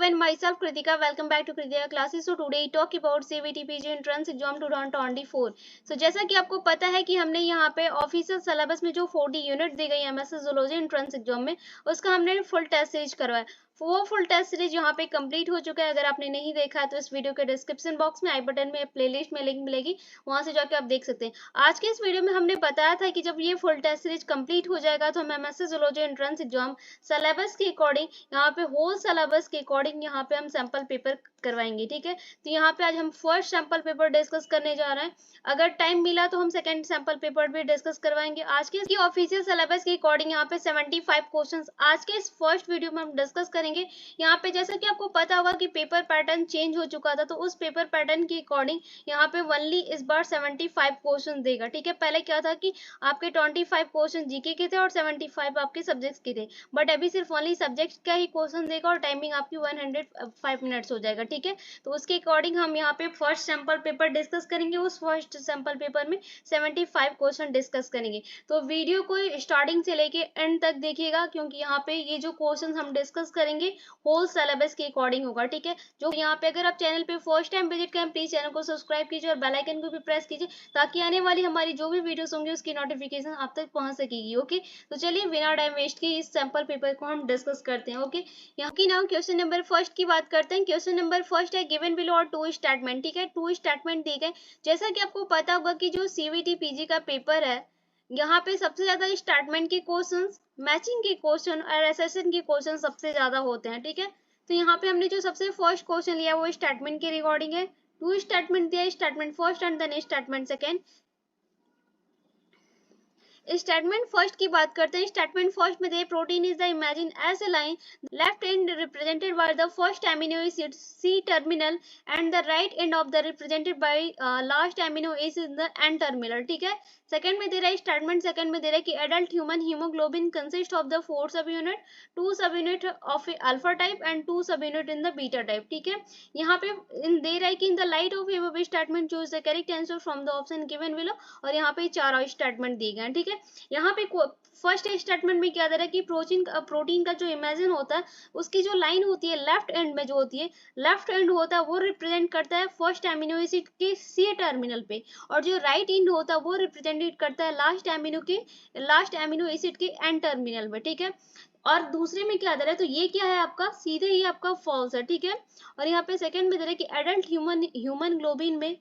everyone, myself Kritika. Welcome back to Kritika classes. So today talk about CBT PG Entrance Exam 2024. So जैसा कि आपको पता है कि हमने यहाँ पे ऑफिशियल सिलेबस में जो 40 यूनिट दी गई एमएससी जूलॉजी एंट्रेंस एग्जाम में, उसका हमने फुल टेस्ट सीरीज करवाया। वो फुल टेस्ट सीरीज यहाँ पे कंप्लीट हो चुका है। अगर आपने नहीं देखा है तो इस वीडियो के डिस्क्रिप्शन बॉक्स में आई बटन में प्लेलिस्ट में लिंक मिलेगी, वहां से जाके आप देख सकते हैं। आज के इस वीडियो में हमने बताया था कि जब ये फुल टेस्ट सीरीज कंप्लीट हो जाएगा तो हम MSc zoology entrance exam syllabus के अकॉर्डिंग यहाँ पे होल सिलेबस के अकॉर्डिंग यहाँ पे हम सैंपल पेपर करवाएंगे। ठीक है, तो यहाँ पे आज हम फर्स्ट सैंपल पेपर डिस्कस करने जा रहे हैं। अगर टाइम मिला तो हम सेकंड सैंपल पेपर भी डिस्कस करवाएंगे। आज के ऑफिशियल सिलेबस के अकॉर्डिंग यहाँ पे 75 क्वेश्चंस आज के इस फर्स्ट वीडियो में हम डिस्कस करेंगे। यहाँ पे जैसा कि आपको पता होगा कि पेपर पैटर्न चेंज हो चुका था, तो उस पेपर पैटर्न के अकॉर्डिंग यहाँ पे ओनली इस बार 75 क्वेश्चन देगा। ठीक है, पहले क्या था कि आपके 25 क्वेश्चन जीके के थे और 75 आपके सब्जेक्ट्स के थे, बट अभी सिर्फ ओनली सब्जेक्ट का ही क्वेश्चन देगा और टाइमिंग आपकी 105 मिनट्स हो जाएगा। ठीक है, तो उसके अकॉर्डिंग हम यहाँ पे फर्स्ट सैंपल पेपर डिस्कस करेंगे। उस फर्स्ट सैंपल पेपर में 75 क्वेश्चन डिस्कस करेंगे। तो वीडियो को स्टार्टिंग से लेके एंड तक देखिएगा, क्योंकि यहाँ पे ये जो क्वेश्चन हम डिस्कस करेंगे होल सिलेबस के अकॉर्डिंग होगा। ठीक है, जो यहाँ पे अगर आप चैनल पे फर्स्ट टाइम विजिट करें, प्लीज चैनल को सब्सक्राइब कीजिए और बेल आइकन को भी प्रेस कीजिए, ताकि आने वाली हमारी जो भी वीडियोस होंगी उसकी नोटिफिकेशन आप तक पहुंच सकेगी। ओके, तो चलिए बिना टाइम वेस्ट किए इस सैंपल पेपर को हम डिस्कस करते हैं। ओके, यहाँ की नाउ क्वेश्चन नंबर फर्स्ट की बात करते हैं। क्वेश्चन नंबर फर्स्ट है गिवन बिलो और 2 स्टेटमेंट। ठीक है, 2 स्टेटमेंट दी गए। जैसा कि आपको पता होगा कि जो सीबीटी पीजी का पेपर है, यहाँ पे सबसे ज्यादा स्टेटमेंट के क्वेश्चंस, मैचिंग के क्वेश्चन और एसेशन के क्वेश्चन सबसे ज्यादा होते हैं। ठीक है, तो यहाँ पे हमने जो सबसे फर्स्ट क्वेश्चन लिया वो स्टेटमेंट के रिगार्डिंग है। 2 स्टेटमेंट दिया, statement first and then statement second. Statement first की बात करते हैं। स्टेटमेंट फर्स्ट में the protein is the imagine as a line, left end represented by the first amino acid C terminal end the right end of the represented by last amino acid the N terminal. ठीक है, second में दे रहा है statement second में दे रहा है कि adult human haemoglobin consist of the 4 सब यूनिट, 2 सब unit of alpha type and 2 सब unit in the beta type. ठीक है, यहाँ पे दे रहा है कि in the light of above statement choose the correct answer from the option given below, और यहाँ पे 4 और स्टेटमेंट दिए गए हैं। ठीक है, यहाँ पे फर्स्ट स्टेटमेंट में क्या दे रहा है कि प्रोटीन का जो इमेजिन होता है उसकी जो लाइन होती है लेफ्ट एंड में, जो होती है लेफ्ट एंड होता है वो रिप्रेजेंट करता है फर्स्ट एमिनो एसिड के सी टर्मिनल पे, और जो राइट एंड होता है वो रिप्रेजेंट करता है लास्ट एमिनो एसिड के एन टर्मिनल पे। ठीक है, और दूसरे में क्या दे रहा है, तो ये क्या है आपका सीधे ही आपका फॉल्स है। ठीक है, और यहाँ पे सेकंड में दे रहा है कि एडल्ट ह्यूमन ग्लोबिन में,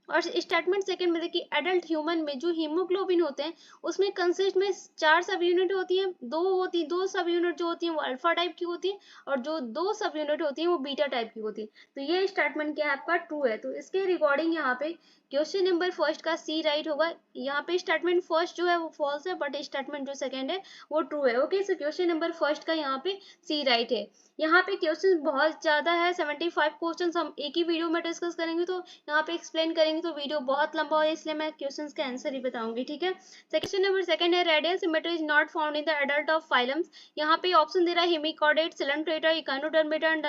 और स्टेटमेंट सेकंड में देखिए एडल्ट ह्यूमन में जो हीमोग्लोबिन होते हैं उसमें कंसिस्ट में 4 सब यूनिट होती है, दो सब यूनिट जो होती है वो अल्फा टाइप की होती है, और जो 2 सब यूनिट होती है वो बीटा टाइप की होती है। तो ये स्टेटमेंट क्या है आपका ट्रू है। तो इसके रिगार्डिंग यहाँ पे क्वेश्चन नंबर फर्स्ट का सी राइट होगा। यहाँ पे स्टेटमेंट फर्स्ट जो है वो फॉल्स है, बट स्टेटमेंट जो सेकंड है वो ट्रू है। Okay, so question number first का यहाँ पे सी राइट है। यहाँ पे क्वेश्चन बहुत ज्यादा है, 75 क्वेश्चन हम एक ही वीडियो में डिस्कस करेंगे, तो यहाँ पे एक्सप्लेन करेंगे तो वीडियो बहुत लंबा हो, इसलिए मैं क्वेश्चंस के आंसर ही बताऊंगी। ठीक है, क्वेश्चन नंबर सेकंड है radial symmetry is not found in the adult of phylums. यहाँ पे ऑप्शन दे रहा है hemichordate, Coelenterata, Echinodermata and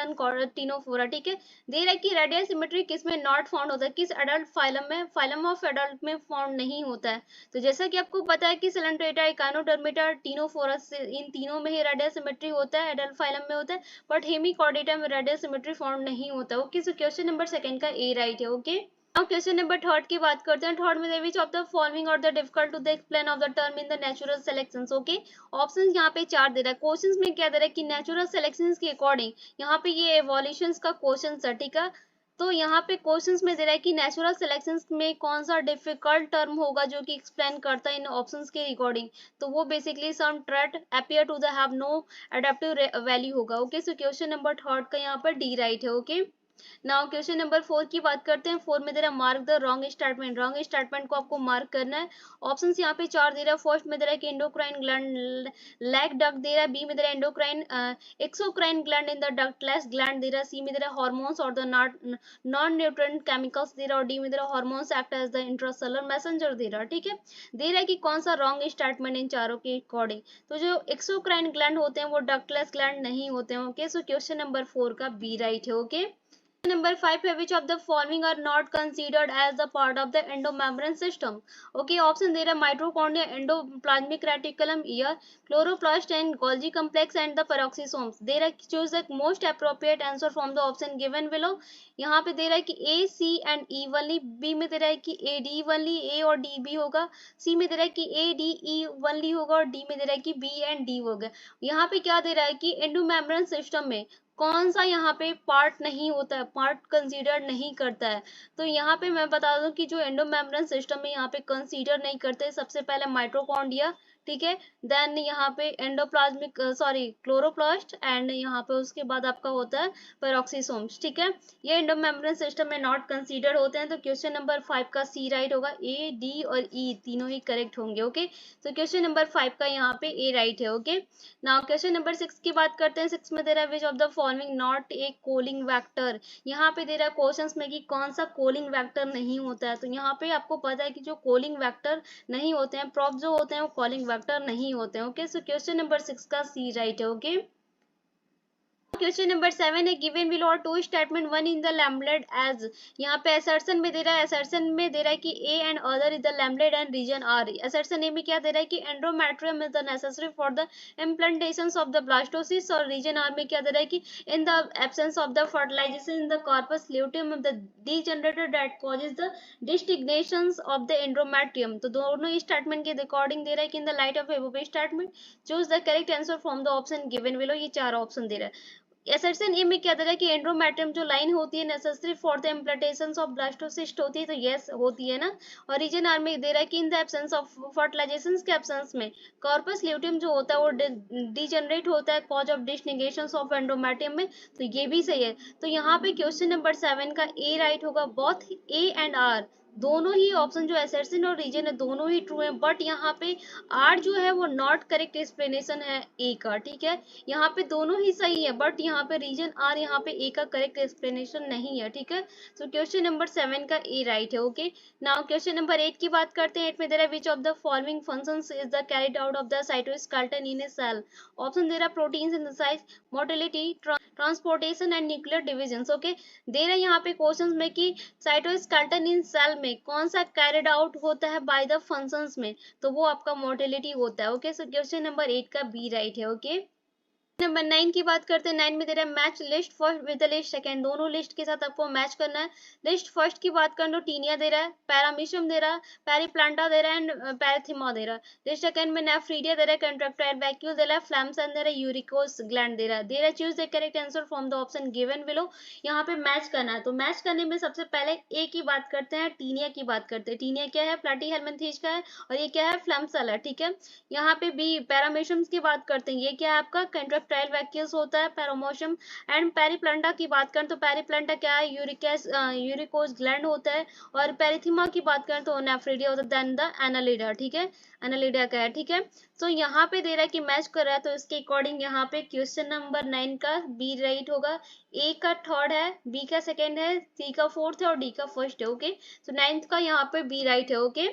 Ctenophora. ठीक है, दे रहा है कि रेडियल सिमेट्री किस में नॉट फाउंड होता है, किस एडल्ट फाइलम में, फाइलम ऑफ एडल्ट में फाउंड नहीं होता है। तो जैसा कि आपको पता है कि सिलेंट्रेटा, इकानोडर्मेटा, टिनोफोरस, इन तीनों में ही रेडियल सिमेट्री होता है, एडल्ट फाइलम में होता है, बट हेमिकॉर्डेटा में रेडियल सिमेट्री फाउंड नहीं होता। Okay, so question number second का ए राइट है। Okay, now question number third की बात करते हैं। थर्ड में which of the following are the difficult to the explain of the term in the natural selections. Okay, options यहाँ पे 4 दे रहा है। क्वेश्चंस में क्या दे रहा है कि नेचुरल सिलेक्शंस के अकॉर्डिंग यहाँ पे ये एवोल्यूशंस का क्वेश्चन है। ठीक है, तो यहाँ पे क्वेश्चंस में दे रहा है कि नेचुरल सिलेक्शंस में कौन सा डिफिकल्ट टर्म होगा जो कि एक्सप्लेन करता है इन ऑप्शंस के रिकॉर्डिंग, तो वो basically some trait appear to the have no adaptive value होगा। Okay, so question number third का यहाँ पर डी राइट है। ओके, नाउ क्वेश्चन नंबर 4 की बात करते हैं। 4 में दे रहा है mark the wrong statement. Wrong statement को आपको मार्क करना है। ऑप्शंस यहाँ पे 4 दे रहा है। फर्स्ट में दे रहा है कि एंडोक्राइन ग्लैंड लैक डक्ट दे रहा है। बी में दे रहा है endocrine exocrine gland in the ductless gland दे रहा है। सी में दे रहा है hormones are the non nutrient chemicals दे रहा है, और डी में दे रहा है hormones act as the intracellular messenger दे रहा है। ठीक है, दे रहा है कि कौन सा रॉन्ग स्टेटमेंट इन चारों के अकॉर्डिंग, तो जो एक्सोक्राइन ग्लैंड होते हैं वो डक्टलेस ग्लैंड नहीं होते हैं। ओके, सो क्वेश्चन नंबर 4 का बी राइट है। ओके, Number 5 है which of the following are not considered as the part of the endomembrane system. Okay, option दे रहा है mitochondria, endoplasmic reticulum, ear, chloroplast and Golgi complex and the peroxisomes. दे रहा है choose the most appropriate answer from the option given below. यहाँ पे दे रहा है कि A, C and E only, B में दे रहा है कि A, D only, A और D B होगा, C में दे रहा है कि A, D, E only होगा और D में दे रहा है कि B and D होगा. यहाँ पे क्या दे रहा है कि एंडोमेम्ब्रेन सिस्टम में कौन सा यहाँ पे पार्ट नहीं होता है, पार्ट कंसीडर नहीं करता है. तो यहाँ पे मैं बता दूं कि जो एंडोमेम्ब्रेन सिस्टम में यहाँ पे कंसीडर नहीं करते, सबसे पहले माइटोकॉन्ड्रिया, ठीक है, देन यहाँ पे एंडोप्लाज्मिक सॉरी क्लोरोप्लास्ट एंड यहाँ पे उसके बाद आपका होता है पेरोक्सिसोम्स. ठीक है, ये एंडोमेम्ब्रेन सिस्टम में नॉट कंसीडर होते हैं. तो क्वेश्चन नंबर 5 का सी राइट होगा, ए, डी और ई तीनों ही करेक्ट होंगे. ओके, तो क्वेश्चन नंबर 5 का यहाँ पे ए राइट है. ओके, नाउ क्वेश्चन नंबर 6 की बात करते हैं. 6 में दे रहा है which of the following not a cloning vector. यहाँ पे दे रहा है क्वेश्चंस में कि कौन सा कोलिंग वेक्टर नहीं होता है. तो यहाँ पे आपको पता है कि जो कोलिंग वेक्टर नहीं होते हैं, प्रॉप जो होते हैं वो कॉलिंग वेक्टर नहीं होते हैं. ओके, सो क्वेश्चन नंबर 6 का सी राइट है. ओके, क्वेश्चन नंबर 7 है गिवन बिलो और two statement one in the labelled as. यहाँ पे असर्शन में दे रहा है, असर्शन में दे रहा है कि A and other is the labelled and reason R. Assertion A में क्या दे रहा है कि endometrium is the necessary for the implantation of the blastocyst, और रीजन आर में क्या दे रहा है कि in the absence of the fertilization in the corpus luteum of the degenerated that causes the disintegration of the endometrium. तो दोनों ही statement के अकॉर्डिंग दे रहा है कि in the light of above statement choose the correct answer from the option given below. ये चार option दे रहा है. असर्शन ए में क्या दे रहा है कि एंड्रोमेट्रियम जो लाइन होती है necessary for the implantation of blastocyst होती है, तो यस होती है ना. और रीजन आर में दे रहा है कि in the absence of fertilization के एब्सेंस में कॉर्पस ल्यूटियम जो होता है वो डीजनरेट होता है cause of disintegration of endometrium में. तो ये भी सही है. तो यहाँ पे क्वेश्चन नंबर 7 का ए राइट होगा. बोथ ए एंड आर दोनों ही ऑप्शन जो असर्शन और रीजन है दोनों ही ट्रू है, बट यहाँ पे आर जो है वो नॉट करेक्ट एक्सप्लेनेशन है ए का. ठीक है, यहाँ पे दोनों ही सही है बट यहाँ पे रीजन आर यहाँ पे ए का करेक्ट एक्सप्लेनेशन नहीं है. ठीक है, सो क्वेश्चन नंबर 7 का ए राइट है. ओके, नाउ क्वेश्चन नंबर 8 की बात करते हैं. 8 में दे रहा है which of the following functions is the carried out of the cytoskeleton in a cell. Option दे रहा है protein synthesize, motility, transportation and nuclear division. Okay, दे रहा है यहाँ पे क्वेश्चंस में कि साइटोस्केलेटन इन सेल में कौन सा कैरिड आउट होता है बाय द फंक्शंस में, तो वो आपका मोटिलिटी होता है. ओके, सो क्वेश्चन नंबर 8 का बी राइट है. ओके, नंबर 9 की बात करते हैं. 9 में दे रहा है match list first with the list second. दोनों लिस्ट के साथ आपको मैच करना है. लिस्ट फर्स्ट की बात करें तो टीनिया दे रहा है, पैरामीशियम दे रहा है, पेरिप्लांटा दे रहा है एंड पैराथिमा दे रहा है. लिस्ट सेकंड में नेफ्रीडिया दे रहा है, कंट्रैक्टाइल वैक्यूल दे रहा है, फ्लैमसन दे रहा है, यूरिकोस ग्लैंड दे रहा है. Choose the correct answer from the option given below. यहाँ पे मैच करना है. तो मैच करने में सबसे पहले ए की बात करते हैं, टीनिया की बात करते हैं. टीनिया क्या है, प्लेटीहेल्मिन्थेस का है और ये क्या है, फ्लैमसल है. ठीक है, यहाँ पे बी पैरामीशियम की बात करते हैं. ये क्या है आपका कंट्रैक्टाइल वैक्यूल्स होता है, पैरामोशियम. एंड पेरिप्लांटा की बात करें तो पेरिप्लांटा क्या है, यूरिकोस ग्लैंड होता है. और पेरिथिमा की बात करें तो नेफ्रिडिया होता है, देन द एनालिडा. ठीक है, एनालिडा का है. ठीक है, तो यहाँ पे दे रहा है कि मैच कर रहा है, तो इसके अकॉर्डिंग यहाँ पे क्वेश्चन नंबर 9 का बी राइट होगा. ए का थर्ड है, बी का सेकेंड है, सी का फोर्थ है और डी का फर्स्ट है. ओके, तो 9th का यहाँ पे बी राइट है. ओके,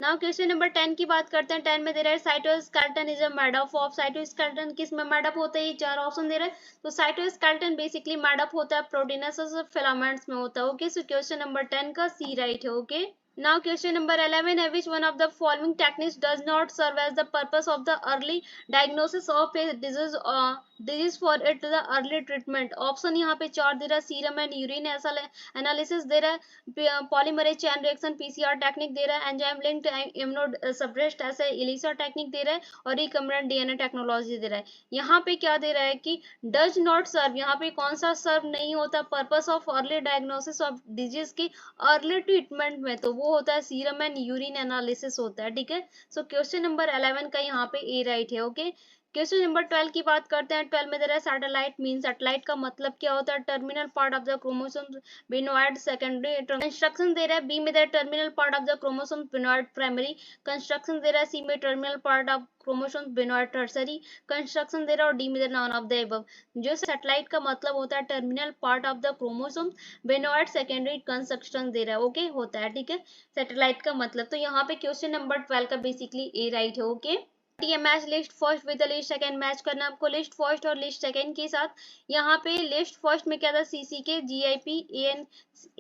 नाउ क्वेश्चन नंबर 10 की बात करते हैं. 10 में दे रहा है cytoskeleton is a made up of. Cytoskeleton किस में मेड अप होता है, ये चार ऑप्शन दे रहा है. तो साइटोस्केलेटन बेसिकली मेड अप होता है प्रोटीनस फिलामेंट्स में होता है. ओके, सो क्वेश्चन नंबर 10 का सी राइट है. ओके, now question number 11 है which one of the following techniques does not serve as the purpose of the early diagnosis of a disease for it the early treatment. Option यहाँ पे चार दे रहा है, serum and urine analysis दे रहा है, polymerase chain reaction PCR technique दे रहा है, एंजाइम लिंक्ड इम्यूनो सप्रेस्ड ऐसे इलिसा टेक्निक दे रहा है और रिकम्बिनेंट डीएनए टेक्नोलॉजी दे रहा है. यहाँ पे क्या दे रहा है कि डज नॉट सर्व, यहाँ पे कौन सा सर्व नहीं होता purpose of early diagnosis of disease की अर्ली ट्रीटमेंट में, तो वो होता है सीरम एंड यूरिन एनालिसिस होता है. ठीक है, सो क्वेश्चन नंबर 11 का यहाँ पे ए राइट है. ओके, क्वेश्चन नंबर 12 की बात करते हैं. 12 में दे रहा है सैटेलाइट मीन. सैटेलाइट का मतलब क्या होता है, terminal part of the chromosome beyond secondary. Construction दे रहा है, बी में दे रहा है terminal part of the chromosome beyond primary. Construction दे रहा है, सी में terminal part of chromosome beyond tertiary. Construction दे रहा है और डी में दे रहा है नॉन ऑफ द अबव. जो सैटेलाइट का मतलब होता है terminal part of the chromosome beyond secondary construction दे रहा है. ओके, होता है. ठीक है, सैटेलाइट का मतलब. तो यहाँ पे क्वेश्चन नंबर 12 का बेसिकली ए राइट है. ओके, ये match list first with list second match करना आपको लिस्ट फर्स्ट और लिस्ट सेकंड के साथ। यहाँ पे लिस्ट फर्स्ट में क्या था, सीसी के, जीआईपी,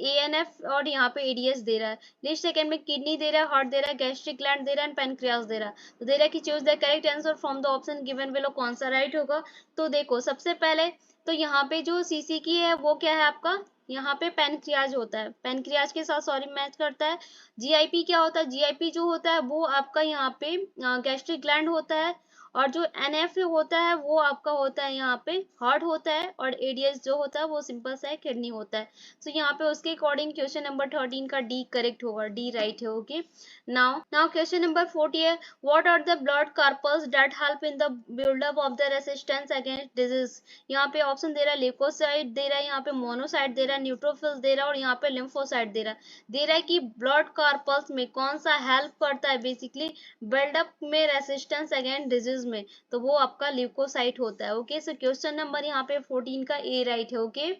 एएनएफ और यहाँ पे एडीएस दे रहा है। लिस्ट सेकंड में किडनी दे रहा है, हार्ट दे रहा है, गैस्ट्रिक ग्लैंड दे रहा है, पैनक्रियास दे रहा है। तो दे रहा है कि choose the correct answer from the option given below, कौन सा राइट होगा। तो देखो सबसे पहले तो यहाँ पे जो सीसी की है वो क्या है आपका, यहाँ पे पैनक्रियाज होता है, पैनक्रियाज के साथ सॉरी मैच करता है। जीआईपी क्या होता है, जीआईपी जो होता है वो आपका यहाँ पे गैस्ट्रिक ग्लैंड होता है। और जो एनएफ होता है वो आपका होता है यहाँ पे हार्ट होता है। और एडीएस जो होता है वो सिंपल सा किडनी होता है। तो यहाँ पे उसके अकॉर्डिंग क्वेश्चन नंबर 13 का डी करेक्ट होगा, डी राइट है। ओके, नाउ क्वेश्चन नंबर 40 है, what are the blood corpuscles that help in the buildup of the resistance against disease. यहाँ पे ऑप्शन दे रहा है ल्यूकोसाइट दे रहा है, यहाँ पे मोनोसाइट दे रहा है, न्यूट्रोफिल्स दे रहा है और यहाँ पे लिम्फोसाइट दे रहा है कि ब्लड कार्पल्स में कौन सा हेल्प करता है बेसिकली बिल्डअप में रेसिस्टेंस अगेंस्ट डिजीज में। तो वो आपका ल्यूकोसाइट होता है। ओके, सो क्वेश्चन नंबर यहाँ पे 14 का ए राइट है। ओके,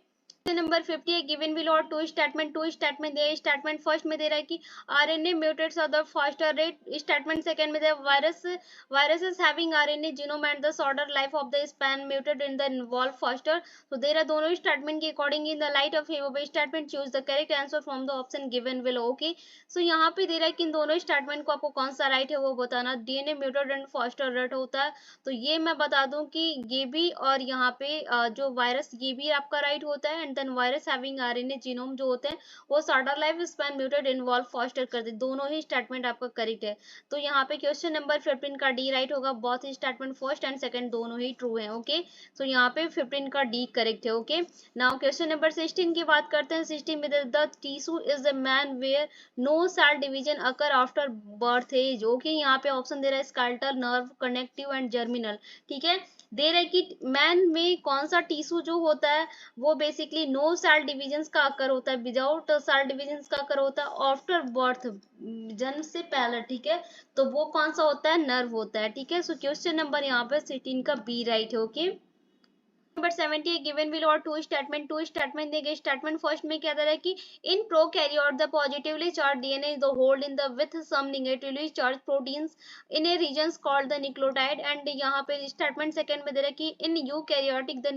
नंबर 50 है, गिवन बिलो और टू स्टेटमेंट दे, स्टेटमेंट फर्स्ट में दे रहा है कि RNA mutates of the faster rate. Statement second में दे viruses having RNA genome and the shorter life of the span mutate in the evolve faster. तो दे रहा दोनों स्टेटमेंट के according in the light of statement choose the correct answer from the option given below. Okay, सो यहाँ पे दे रहा है कि इन दोनों स्टेटमेंट को आपको कौन सा राइट है वो बताना। DNA muted and faster rate होता है, तो ये मैं बता दूं कि ये भी और यहाँ पे जो वायरस ये भी आपका राइट होता है। And then virus having RNA genome जो होते हैं वो shorter life span mutate involve faster करते हैं। दोनों ही स्टेटमेंट आपका करेक्ट है। तो यहाँ पे क्वेश्चन नंबर 15 का डी राइट होगा, both statement first and second दोनों ही ट्रू है। ओके, सो यहाँ पे 15 का डी करेक्ट है। ओके, नाउ क्वेश्चन नंबर 16 की बात करते हैं। 16 में the tissue is the main where no cell division occur after birth age. Okay, यहाँ पे ऑप्शन दे रहा है skeletal, nerve, connective and germinal. ठीक है, दे रहा है कि मैन में कौन सा टिश्यू जो होता है वो बेसिकली नो सेल डिविजन्स का अकर होता है, विदाउट सेल डिविजन्स का अकर होता है आफ्टर बर्थ, जन्म से पहले। ठीक है, तो वो कौन सा होता है, नर्व होता है। ठीक है, सो क्वेश्चन नंबर यहाँ पे 16 का बी राइट है। ओके, नंबर 70 गिवन बिलो और टू स्टेटमेंट देंगे। स्टेटमेंट फर्स्ट में क्या दे रहा है कि in prokaryote the positively charge DNA is the hold in the with some negatively charge proteins in a regions called the nucleotide. And यहाँ पे स्टेटमेंट सेकंड में दे रहा है कि in eukaryotic the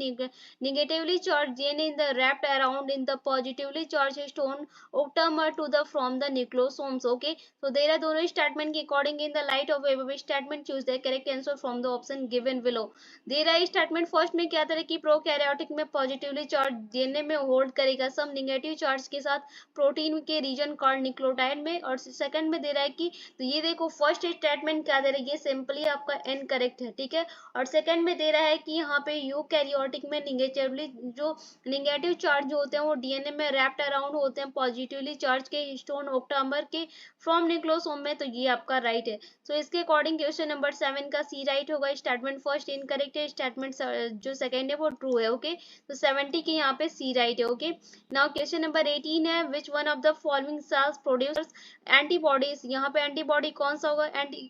negatively charge DNA in the wrapped around in the positively charge histone octamer to the from the nucleosomes. Okay, तो दे रहा है दोनों स्टेटमेंट के according in the light of above statement choose the correct answer from the option given below. दे रहा है statement first में क्या तरह की प्रोकैरियोटिक में पॉजिटिवली चार्ज डीएनए में होल्ड करेगा सम नेगेटिव चार्ज के साथ प्रोटीन के रीजन कॉल्ड न्यूक्लियोटाइड में। और सेकंड में दे रहा है कि तो ये देखो फर्स्ट स्टेटमेंट क्या दे रहा है, ये सिंपली आपका एन करेक्ट है। ठीक है, और सेकंड में दे रहा है कि यहाँ पे यूकैरियोटिक में निगेटिवली जो निगेटिव चार्ज जो होते हैं वो डीएनए में रैप्ड अराउंड होते हैं पॉजिटिवली चार्ज के हिस्टोन ओक्टामर के फ्रॉम न्यूक्लियोसोम में। तो ये आपका राइट है। सो इसके अकॉर्डिंग क्वेश्चन नंबर 7 का सी राइट होगा। स्टेटमेंट फर्स्ट इनकरेक्ट है, स्टेटमेंट जो सेकंड है वो ट्रू है। ओके, तो 70 के यहाँ पे सी राइट है। ओके, नाउ क्वेश्चन नंबर 18 है, which one of the following sales produce antibodies. यहाँ पे एंटीबॉडी कौन सा होगा,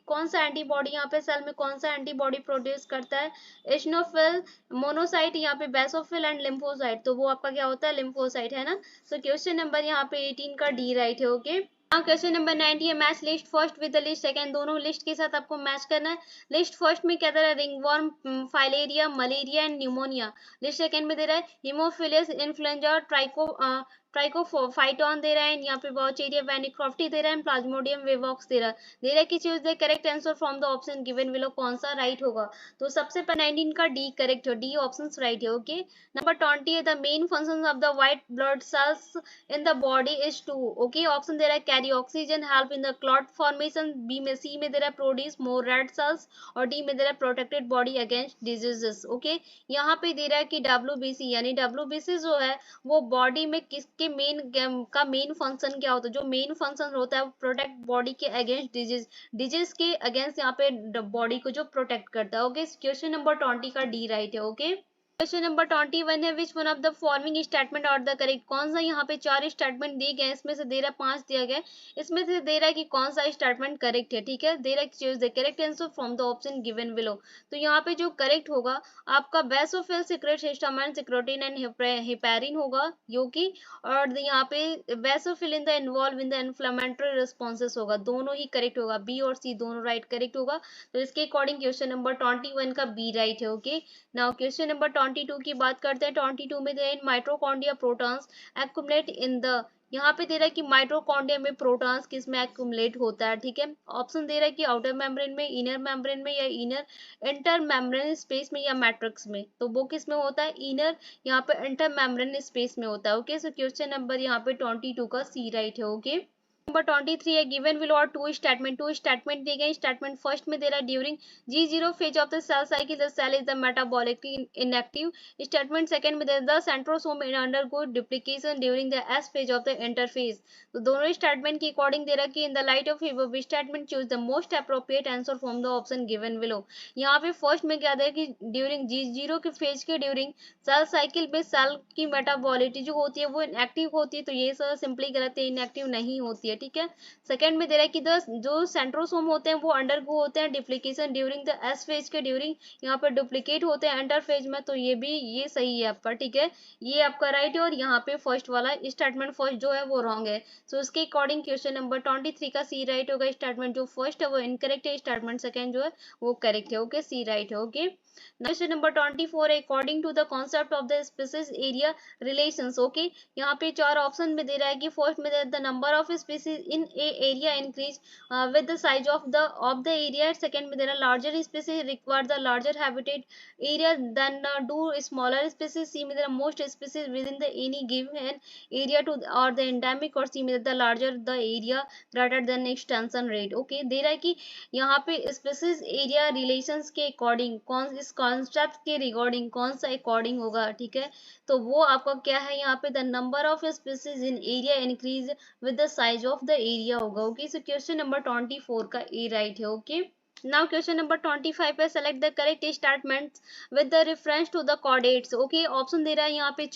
कौन सा एंटीबॉडी यहाँ पे सेल में कौन सा एंटीबॉडी प्रोड्यूस करता है, एशनोफिल, मोनोसाइट, यहाँ पे बेसोफिल एंड लिम्फोसाइट। तो वो आपका क्या होता है, लिम्फोसाइट है ना। सो क्वेश्चन नंबर यहाँ पे 18 का डी राइट है। ओके, क्वेश्चन नंबर 90 है, match list first with the list second. दोनों लिस्ट के साथ आपको मैच करना है। लिस्ट फर्स्ट में क्या दे रहा है, ringworm, filaria, malaria and pneumonia. List second में दे रहा है हीमोफिलियस इन्फ्लुएंजा, ट्राइकोफाइटॉन दे रहा है, यहाँ पे बाउचेरिया वैनिक्रोफ्टी दे रहा है, प्लाज्मोडियम विवॉक्स दे रहा है कि choose the correct answer from the option given below, कौन सा राइट होगा। तो सबसे पहले 19 का डी करेक्ट है, डी ऑप्शन राइट है। ओके, नंबर 20 है, the main function of the white blood cells in the body is to. Okay, option दे रहा है carry oxygen, help in the clot formation, B में सी में दे रहा है प्रोड्यूस मोर रेड सेल्स और डी में दे रहा है protected body against diseases. Okay, यहाँ पे दे रहा है कि डब्ल्यूबीसी यानी डब्ल्यूबीसी जो है वो बॉडी में किसके मेन फंक्शन क्या होता है, जो मेन फंक्शन होता है वो प्रोटेक्ट बॉडी के अगेंस्ट डिजीज के अगेंस्ट यहाँ पे बॉडी को जो प्रोटेक्ट करता है। ओके, क्वेश्चन नंबर 20 का डी राइट है। ओके, क्वेश्चन नंबर 21 है, which one of the following statement are the correct. कौन सा यहाँ पे 4 स्टेटमेंट दिए गए, इसमें से दे रहा है 5 दिया गया, इसमें से दे रहा है कि कौन सा स्टेटमेंट करेक्ट है। ठीक है, दे रहा है choose the correct answer from the option given below. तो यहाँ पे जो करेक्ट होगा आपका basophil secrete histamine serotonin and heparin होगा, जो कि और यहाँ पे basophil in the involve in the inflammatory responses होगा, दोनों ही करेक्ट होगा, बी और सी दोनों राइट करेक्ट होगा। तो इसके अकॉर्डिंग क्वेश्चन नंबर 21 का बी राइट है। ओके, नाउ क्वेश्चन नंबर 22 की बात करते हैं। 22 में दे रहा है mitochondria protons accumulate in the, यहाँ पे दे रहा है कि माइटोकॉन्ड्रिया में प्रोटॉन्स किस में एक्युमुलेट होता है। ठीक है, ऑप्शन दे रहा है कि आउटर मेम्ब्रेन में, इनर मेम्ब्रेन में, या इनर इंटर मेम्ब्रेन स्पेस में, या मैट्रिक्स में। तो वो किस में होता है, इनर, यहाँ पे इंटर मेम्ब्रेन स्पेस में होता है। ओके, सो क्वेश्चन नंबर यहाँ पे 22 का सी राइट है। ओके, नंबर 23 है, given below are two statement दिए गए। स्टेटमेंट फर्स्ट में दे रहा है during G0 phase of the cell cycle the cell is the metabolically inactive। Statement second में दे रहा है the centrosome undergo duplication during the S phase of the interphase। तो दोनों स्टेटमेंट के अकॉर्डिंग दे रहा है कि in the light of above statement choose the most appropriate answer from the option given below. यहाँ पे फर्स्ट में क्या दे कि ड्यूरिंग G0 के फेज के ड्यूरिंग सेल साइकिल में सेल की मेटाबॉलिटी जो होती है वो इनएक्टिव होती है, तो ये सर सिंपली गलत है, इनएक्टिव नहीं होती है। ठीक है, सेकंड में दे रहा है कि जो सेंट्रोसोम होते हैं वो अंडरगो होते हैं duplication during the S phase के ड्यूरिंग, यहाँ पर डुप्लीकेट होते हैं एंटर फेज में, तो ये भी ये सही है आपका। ठीक है, ये आपका राइट है, और यहाँ पे फर्स्ट वाला स्टेटमेंट फर्स्ट जो है वो रॉन्ग है। सो इसके अकॉर्डिंग क्वेश्चन नंबर 23 का सी राइट होगा। स्टेटमेंट जो फर्स्ट है वो इनकरेक्ट है, स्टेटमेंट सेकंड जो है वो करेक्ट है। ओके, सी राइट है। ओके, क्वेश्चन नंबर 24 है, according to the concept of the species area relations. Okay, यहाँ पे 4 ऑप्शन में दे रहा है कि फर्स्ट में the number of species in a area increase with the size of the area. Second में दे रहा है larger species require the larger habitat area than do smaller species. C में दे रहा most species with in the any given area to और the endemic, और C में the larger the area greater than extension rate. Okay, दे रहा है कि यहाँ पे स्पीसीज एरिया रिलेशंस के अकॉर्डिंग कौन, इस कॉन्सेप्ट के रिगार्डिंग कौन सा अकॉर्डिंग होगा। ठीक है, तो वो आपका क्या है, यहाँ पे the number of species in area increase with the size of the area होगा। ओके, सो क्वेश्चन नंबर 24 का ए राइट है। ओके, नाउ क्वेश्चन नंबर 25 पे select the correct statements with the reference to the coordinates. Okay, option दे रहा है यहाँ पे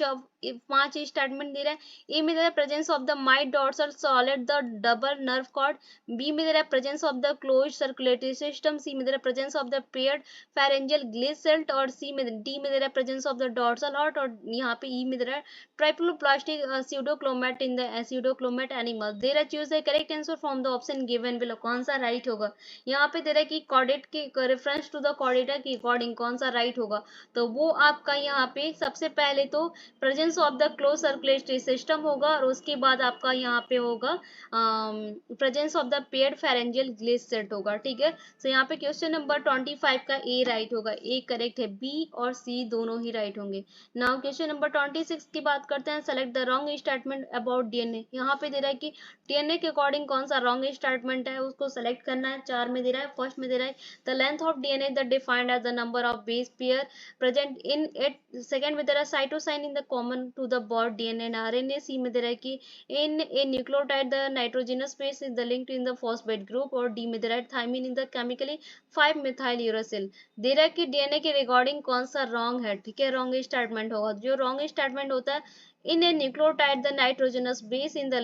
5 statement दे रहा है। ए में दे रहा है presence of the might dorsal solid the double nerve cord. B में दे रहा है presence of the closed circulatory system. C में दे रहा है presence of the paired pharyngeal gill slit, और सी में डी में दे रहा है presence of the dorsal heart, और यहाँ पे ई में दे रहा है ट्राइप्लोप्लास्टिक स्यूडोक्लोमेट इन द स्यूडोक्लोमेट एनिमल। दे रहा है choose the correct answer from the option given below. कौन सा राइट होगा, यहाँ पे दे रहा है कि कॉर्डेट के रेफरेंस टू द कॉर्डेटा के अकॉर्डिंग कौन सा राइट होगा, तो वो आपका यहाँ पे सबसे पहले तो presence of the close circulatory system होगा, और उसके बाद आपका यहाँ पे होगा presence of the paired pharyngeal gill slit होगा। ठीक है, तो यहाँ पे क्वेश्चन नंबर 25 का ए राइट होगा, ए करेक्ट है, बी और सी दोनों ही राइट होंगे। नाउ क्वेश्चन नंबर 26 की बात करते हैं। Select the wrong statement about DNA. यहाँ पे दे रहा है कि डीएनए के अकॉर्डिंग कौन सा रॉन्ग स्टेटमेंट है उसको सेलेक्ट करना है। 4 में दे रहा है, फर्स्ट में दे रहा है the length of DNA the defined as the number of base pair present in it. Second में दे रहा है cytosine in the common to the both DNA and RNA. C में दे रहा है कि in a nucleotide the nitrogenous base is the linked in the phosphate group, और डी में दे रहा है thymine in the chemically 5 methyl uracil. दे रहा है कि डीएनए के रिगार्डिंग कौन सा रॉन्ग है। ठीक है, रॉन्ग स्टेटमेंट होगा, जो रॉन्ग स्टेटमेंट होता है in a nucleotide the nitrogenous base in the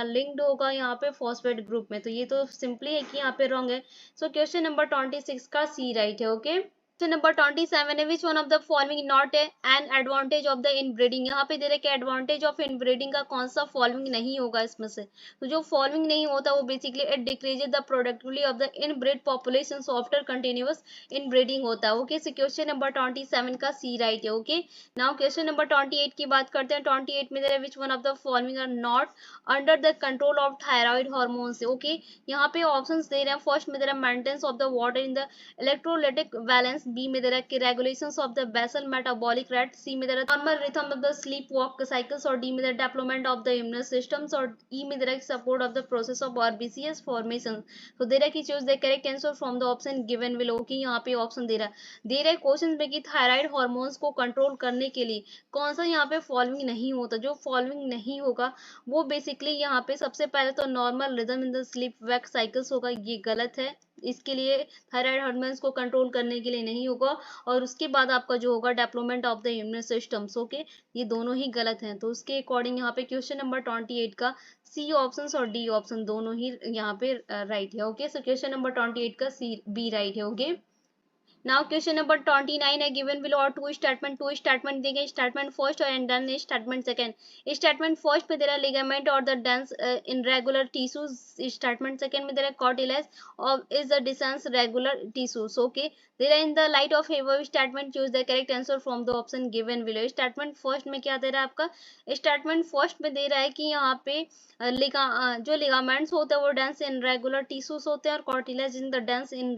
linked होगा यहाँ पे फॉस्फेट ग्रुप में, तो ये तो सिंपली है कि यहाँ पे रॉन्ग है। सो क्वेश्चन नंबर 26 का सी राइट है। ओके, क्वेश्चन नंबर 27 है, which one of the following not an advantage of the inbreeding. यहाँ पे दे रहे कि एडवांटेज ऑफ इनब्रीडिंग का कौन सा फॉलोइंग नहीं होगा इसमें से, तो जो फॉलोइंग नहीं होता वो basically it decreases the productivity of the inbreed population after continuous inbreeding होता है। ओके, सो क्वेश्चन नंबर 27 का सी राइट है। ओके, नाउ क्वेश्चन नंबर 28 की बात करते हैं। 28 में दे रहा है which one of the following are not under the control of thyroid hormones. Okay, यहाँ पे ऑप्शंस दे रहे हैं। फर्स्ट में दे रहा है maintenance of the water in the electrolytic balance. B में दे रहा है regulations of the basal metabolic rate. C में दे रहा है normal rhythm of the sleep wake cycles, और डी में दे रहा है development of the immune systems, और ई में दे रहा है support of the process of RBCs formation. तो दे रहा है कि choose the correct answer from the option given below. की यहाँ पे ऑप्शन दे रहा है क्वेश्चन में कि थायराइड हार्मोन्स को कंट्रोल करने के लिए कौन सा यहाँ पे फॉलोइंग नहीं होता। जो फॉलोइंग नहीं होगा वो बेसिकली यहाँ पे सबसे पहले तो normal rhythm in the sleep wake cycles होगा, ये गलत है। इसके लिए थायराइड हार्मोन्स को कंट्रोल करने के लिए नहीं होगा, और उसके बाद आपका जो होगा development of the immune systems. Okay, ये दोनों ही गलत हैं, तो उसके अकॉर्डिंग यहाँ पे क्वेश्चन नंबर 28 का सी ऑप्शन और डी ऑप्शन दोनों ही यहाँ पे राइट है। ओके, सो क्वेश्चन नंबर 28 का सी बी राइट है। ओके, now question number 29 है given below और two statement दिए गए, statement first and then statement second। statement first में दे रहा है ligament or the dense irregular tissues, statement second में दे रहा है cartilage or is the dense regular tissues। okay, दे रहा है in the light of above statement choose the correct answer from the option given below। statement first में क्या दे रहा है आपका, statement first में दे रहा है कि यहाँ पे जो लिगामेंट्स होते हैं वो डेंस इन रेगुलर टिश्यूज होते हैं और cartilage in the dense in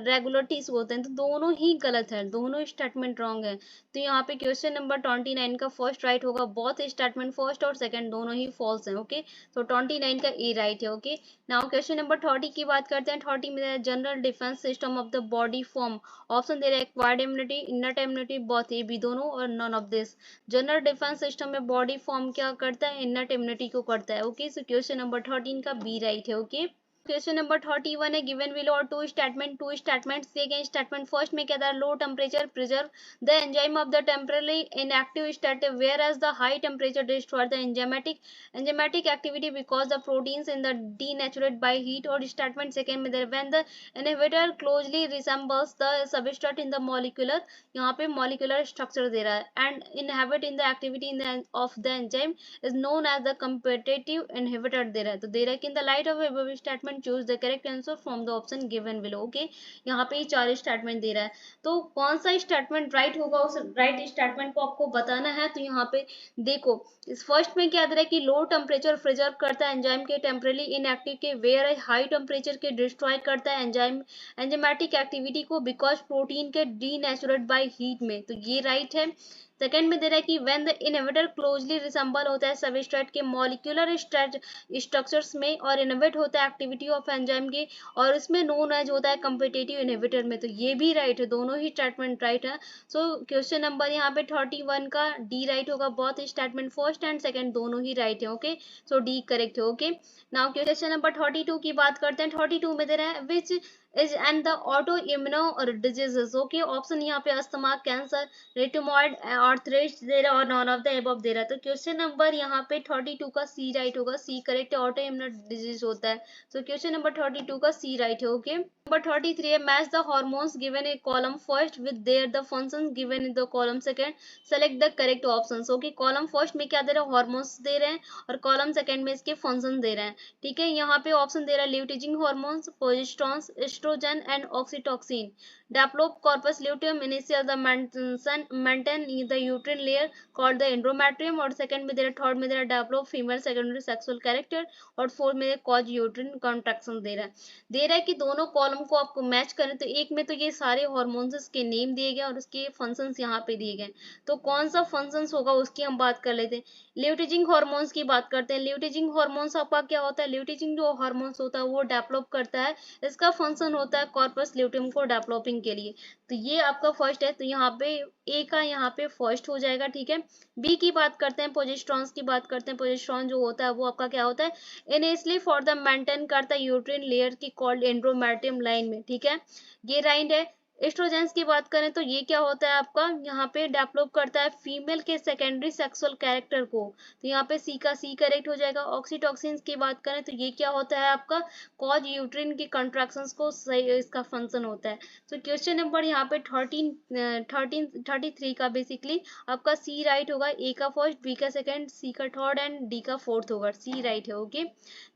regular tissue होते हैं, तो दोनों ही गलत है, दोनों स्टेटमेंट रॉन्ग है। तो यहाँ पे क्वेश्चन नंबर 29 का फर्स्ट राइट होगा, बोथ स्टेटमेंट फर्स्ट और सेकंड दोनों ही फॉल्स हैं। ओके, तो 29 का ए राइट है। ओके, नाउ क्वेश्चन नंबर 30 की बात करते हैं। 30 में general defence system of the body form, option दे रहे हैं acquired immunity, innate immunity, both A B दोनों और none of this. General defence system में बॉडी फॉर्म क्या करता है, इनट इम्यूनिटी को करता है। ओके, सो क्वेश्चन नंबर 13 का बी राइट है। ओके, क्वेश्चन नंबर 31 है गिवन बिलो और टू स्टेटमेंट्स दिए गए। स्टेटमेंट फर्स्ट में क्या था, low temperature preserve the enzyme of the temporarily inactive state where as the high temperature destroy the enzymatic activity because the proteins in the denature by heat. और statement second में there when the inhibitor closely resembles the substrate in the molecular, यहाँ पे molecular structure दे रहा है and inhibit in the activity in of the enzyme is known as the competitive inhibitor दे रहा है। तो दे रहा है कि in the light of above statement choose the correct answer from the option given below. Okay, यहाँ पे चार स्टेटमेंट दे रहा है, तो कौन सा स्टेटमेंट राइट होगा उस राइट स्टेटमेंट को आपको बताना है। तो यहाँ पे देखो, इस फर्स्ट में क्या दे रहा है कि लो टेम्परेचर प्रिजर्व करता है एंजाइम के टेम्परली इनएक्टिव के, वेयर हाई टेम्परेचर के डिस्ट्रॉय करता है एंजाइमेटिक एक्टिविटी को बिकॉज प्रोटीन के डीनेचुरेट बाय हीट में, तो ये राइट है। सेकेंड में दे रहा है कि when the inhibitor closely resemble होता है सबस्ट्रेट के मॉलिक्यूलर स्ट्रक्चर्स में और इनहिबिट होता है एक्टिविटी ऑफ एंजाइम के, और इसमें नोन एज होता है कम्पिटिटिव इनहिबिटर में, तो ये भी राइट है, दोनों ही स्टेटमेंट राइट है। सो क्वेश्चन नंबर यहाँ पे 31 का डी राइट होगा, बहुत स्टेटमेंट फर्स्ट एंड सेकंड दोनों ही राइट है। ओके, सो डी करेक्ट है। ओके, नाउ क्वेश्चन नंबर 32 की बात करते हैं। 32 में दे रहा है which is and the auto immuno diseases. Okay, option यहाँ पे अस्थमा, कैंसर, रेटोमॉइड आर्थराइटिस दे रहा है और नॉन ऑफ द एबव दे रहा है। तो क्वेश्चन नंबर यहाँ पे 32 का सी राइट होगा, सी करेक्ट है, ऑटो इम्यून डिजीज होता है। तो क्वेश्चन नंबर 32 का सी राइट है। ओके, नंबर 33 है match the hormones given in column first with their the functions given in the column second, select the correct options. Okay, column first में क्या दे रहा है, हार्मोन्स दे रहे हैं, और कॉलम सेकंड में इसके फंक्शन दे रहे हैं। ठीक है, यहाँ पे ऑप्शन दे रहा है luteinizing hormones, progesterone, estrogen and oxytocin. Develop corpus luteum initial the maintain the uterine layer called the endometrium. और सेकंड में दे रहा है, थर्ड में दे रहा है develop female secondary sexual character, और फोर्थ में कॉज यूट्रिन कॉन्ट्रैक्शन दे रहा है कि दोनों कॉलम को आपको मैच करें, तो एक में तो ये सारे हार्मोन्स के नेम दिए गए और उसके फंक्शंस यहाँ पे दिए गए, तो कौन सा फंक्शंस होगा उसकी हम बात कर लेते हैं। ल्यूटिजिंग हार्मोन्स की बात करते हैं। ल्यूटिजिंग हार्मोन्स आपका क्या होता है, ल्यूटिजिंग जो हार्मोन्स होता है वो डेवलप करता है, इसका फंक्शन होता है कॉर्पस ल्यूटियम को डेवलपिंग के लिए, तो ये आपका फर्स्ट है, तो यहाँ पे ए का यहाँ पे फर्स्ट हो जाएगा। ठीक है, बी की बात करते हैं, प्रोजेस्टेरोन की बात करते हैं। प्रोजेस्टेरोन जो होता है वो आपका क्या होता है, इनिशियली फॉर द मेंटेन करता है यूट्रिन लेयर की कॉल्ड एंड्रोमेट्रियम लाइन में। ठीक है, ये राइट है। एस्ट्रोजेंस की बात करें तो ये क्या होता है आपका, यहाँ पे डेवलप करता है फीमेल के सेकेंडरी सेक्सुअल कैरेक्टर को, तो यहाँ पे सी का सी करेक्ट हो जाएगा। ऑक्सीटोसिन की बात करें तो ये क्या होता है आपका, कॉज यूट्रिन की कंट्रैक्शंस को सही इसका फंक्शन होता है। तो क्वेश्चन नंबर यहाँ पे 33 का बेसिकली आपका सी राइट होगा, ए का फर्स्ट, बी का सेकंड, सी का थर्ड एंड डी का फोर्थ होगा, सी राइट है। ओके,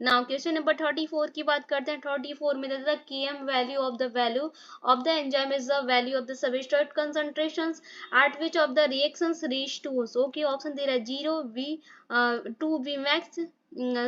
नाउ क्वेश्चन नंबर 34 की बात करते हैं। 34 में देता है Km value of the enzyme is the value of the substrate concentrations at which of the reactions reach to। so okay, option दे रहा है 0 V 2 V max,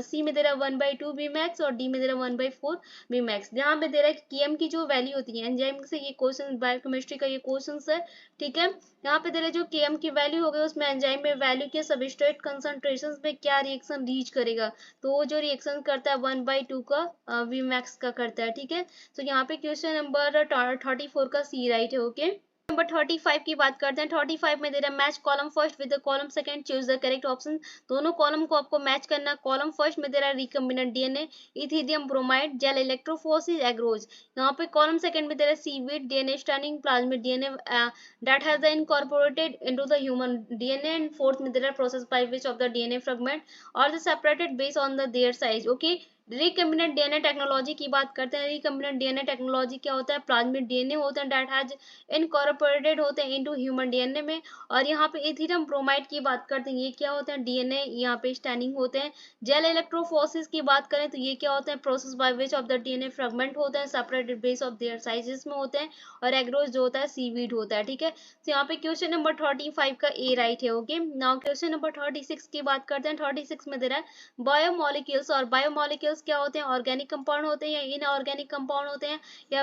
सी में दे रहा है 1/2 बी मैक्स, और डी में दे रहा है 1/4 बी मैक्स। यहाँ पे दे रहा है कि केएम की जो वैल्यू होती है एंजाइम से, ये क्वेश्चन बायोकेमिस्ट्री का ये क्वेश्चन है। ठीक है, यहाँ पे दे रहा है जो केएम की वैल्यू होगी उसमें एंजाइम में वैल्यू के सबस्ट्रेट कंसंट्रेशन में क्या रिएक्शन रीच करेगा, तो वो जो रिएक्शन करता है 1/2 का वी मैक्स का करता है। ठीक है, तो यहाँ पे क्वेश्चन नंबर 34 का सी राइट है। ओके, नंबर 35 की बात करते हैं। 35 में दे रहा है match column first with the column second, choose the correct option. दोनों कॉलम को आपको मैच करना। कॉलम फर्स्ट में दे रहा है recombinant DNA, ethidium bromide, gel electrophoresis, agarose. यहाँ पे कॉलम सेकंड में दे रहा है seaweed DNA standing, plasmid DNA that has the incorporated into the human DNA, and fourth में दे रहा है process by which of the DNA fragment और the separated based on the their size. Okay, recombinant DNA technology की बात करते हैं। Recombinant DNA technology क्या होता है? प्लाज्मिड डीएनए होता है दैट हैज इनकॉर्पोरेटेड होते हैं इनटू ह्यूमन डीएनए में। और यहाँ पे इथेरियम ब्रोमाइड की बात करते हैं, ये क्या होते हैं? डीएनए यहाँ पे स्टैंडिंग होते हैं। जेल इलेक्ट्रोफोरेसिस की बात करें तो ये क्या होते हैं? Process by which of the DNA fragment होता है separated base of their sizes में होते हैं। और एग्रोज जो होता है सीवीड होता है। ठीक है, तो यहाँ पे क्वेश्चन नंबर 35 का ए राइट है। ओके, नाउ क्वेश्चन नंबर 36 की बात करते हैं। 36 में दे रहा है बायोमोलिक्यूल्स, और बायोमोलिक्यूल्स क्या होते हैं? ऑर्गेनिक कंपाउंड होते हैं या इनऑर्गेनिक कंपाउंड होते हैं या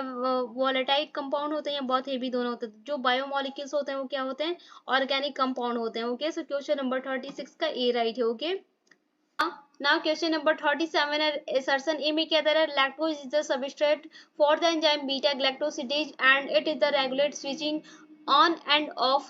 वोलेटाइल कंपाउंड होते हैं या बहुत हेवी दोनों होते हैं? जो बायोमोलिक्यूल्स होते हैं वो क्या होते हैं? ऑर्गेनिक कंपाउंड होते हैं। ओके, सो क्वेश्चन नंबर 36 का ए राइट है। ओके, नाउ क्वेश्चन नंबर 37 है असर्शन ए में क्या दे रहा है? Lactose is the substrate for the enzyme beta galactosidase and it is the regulate switching on and of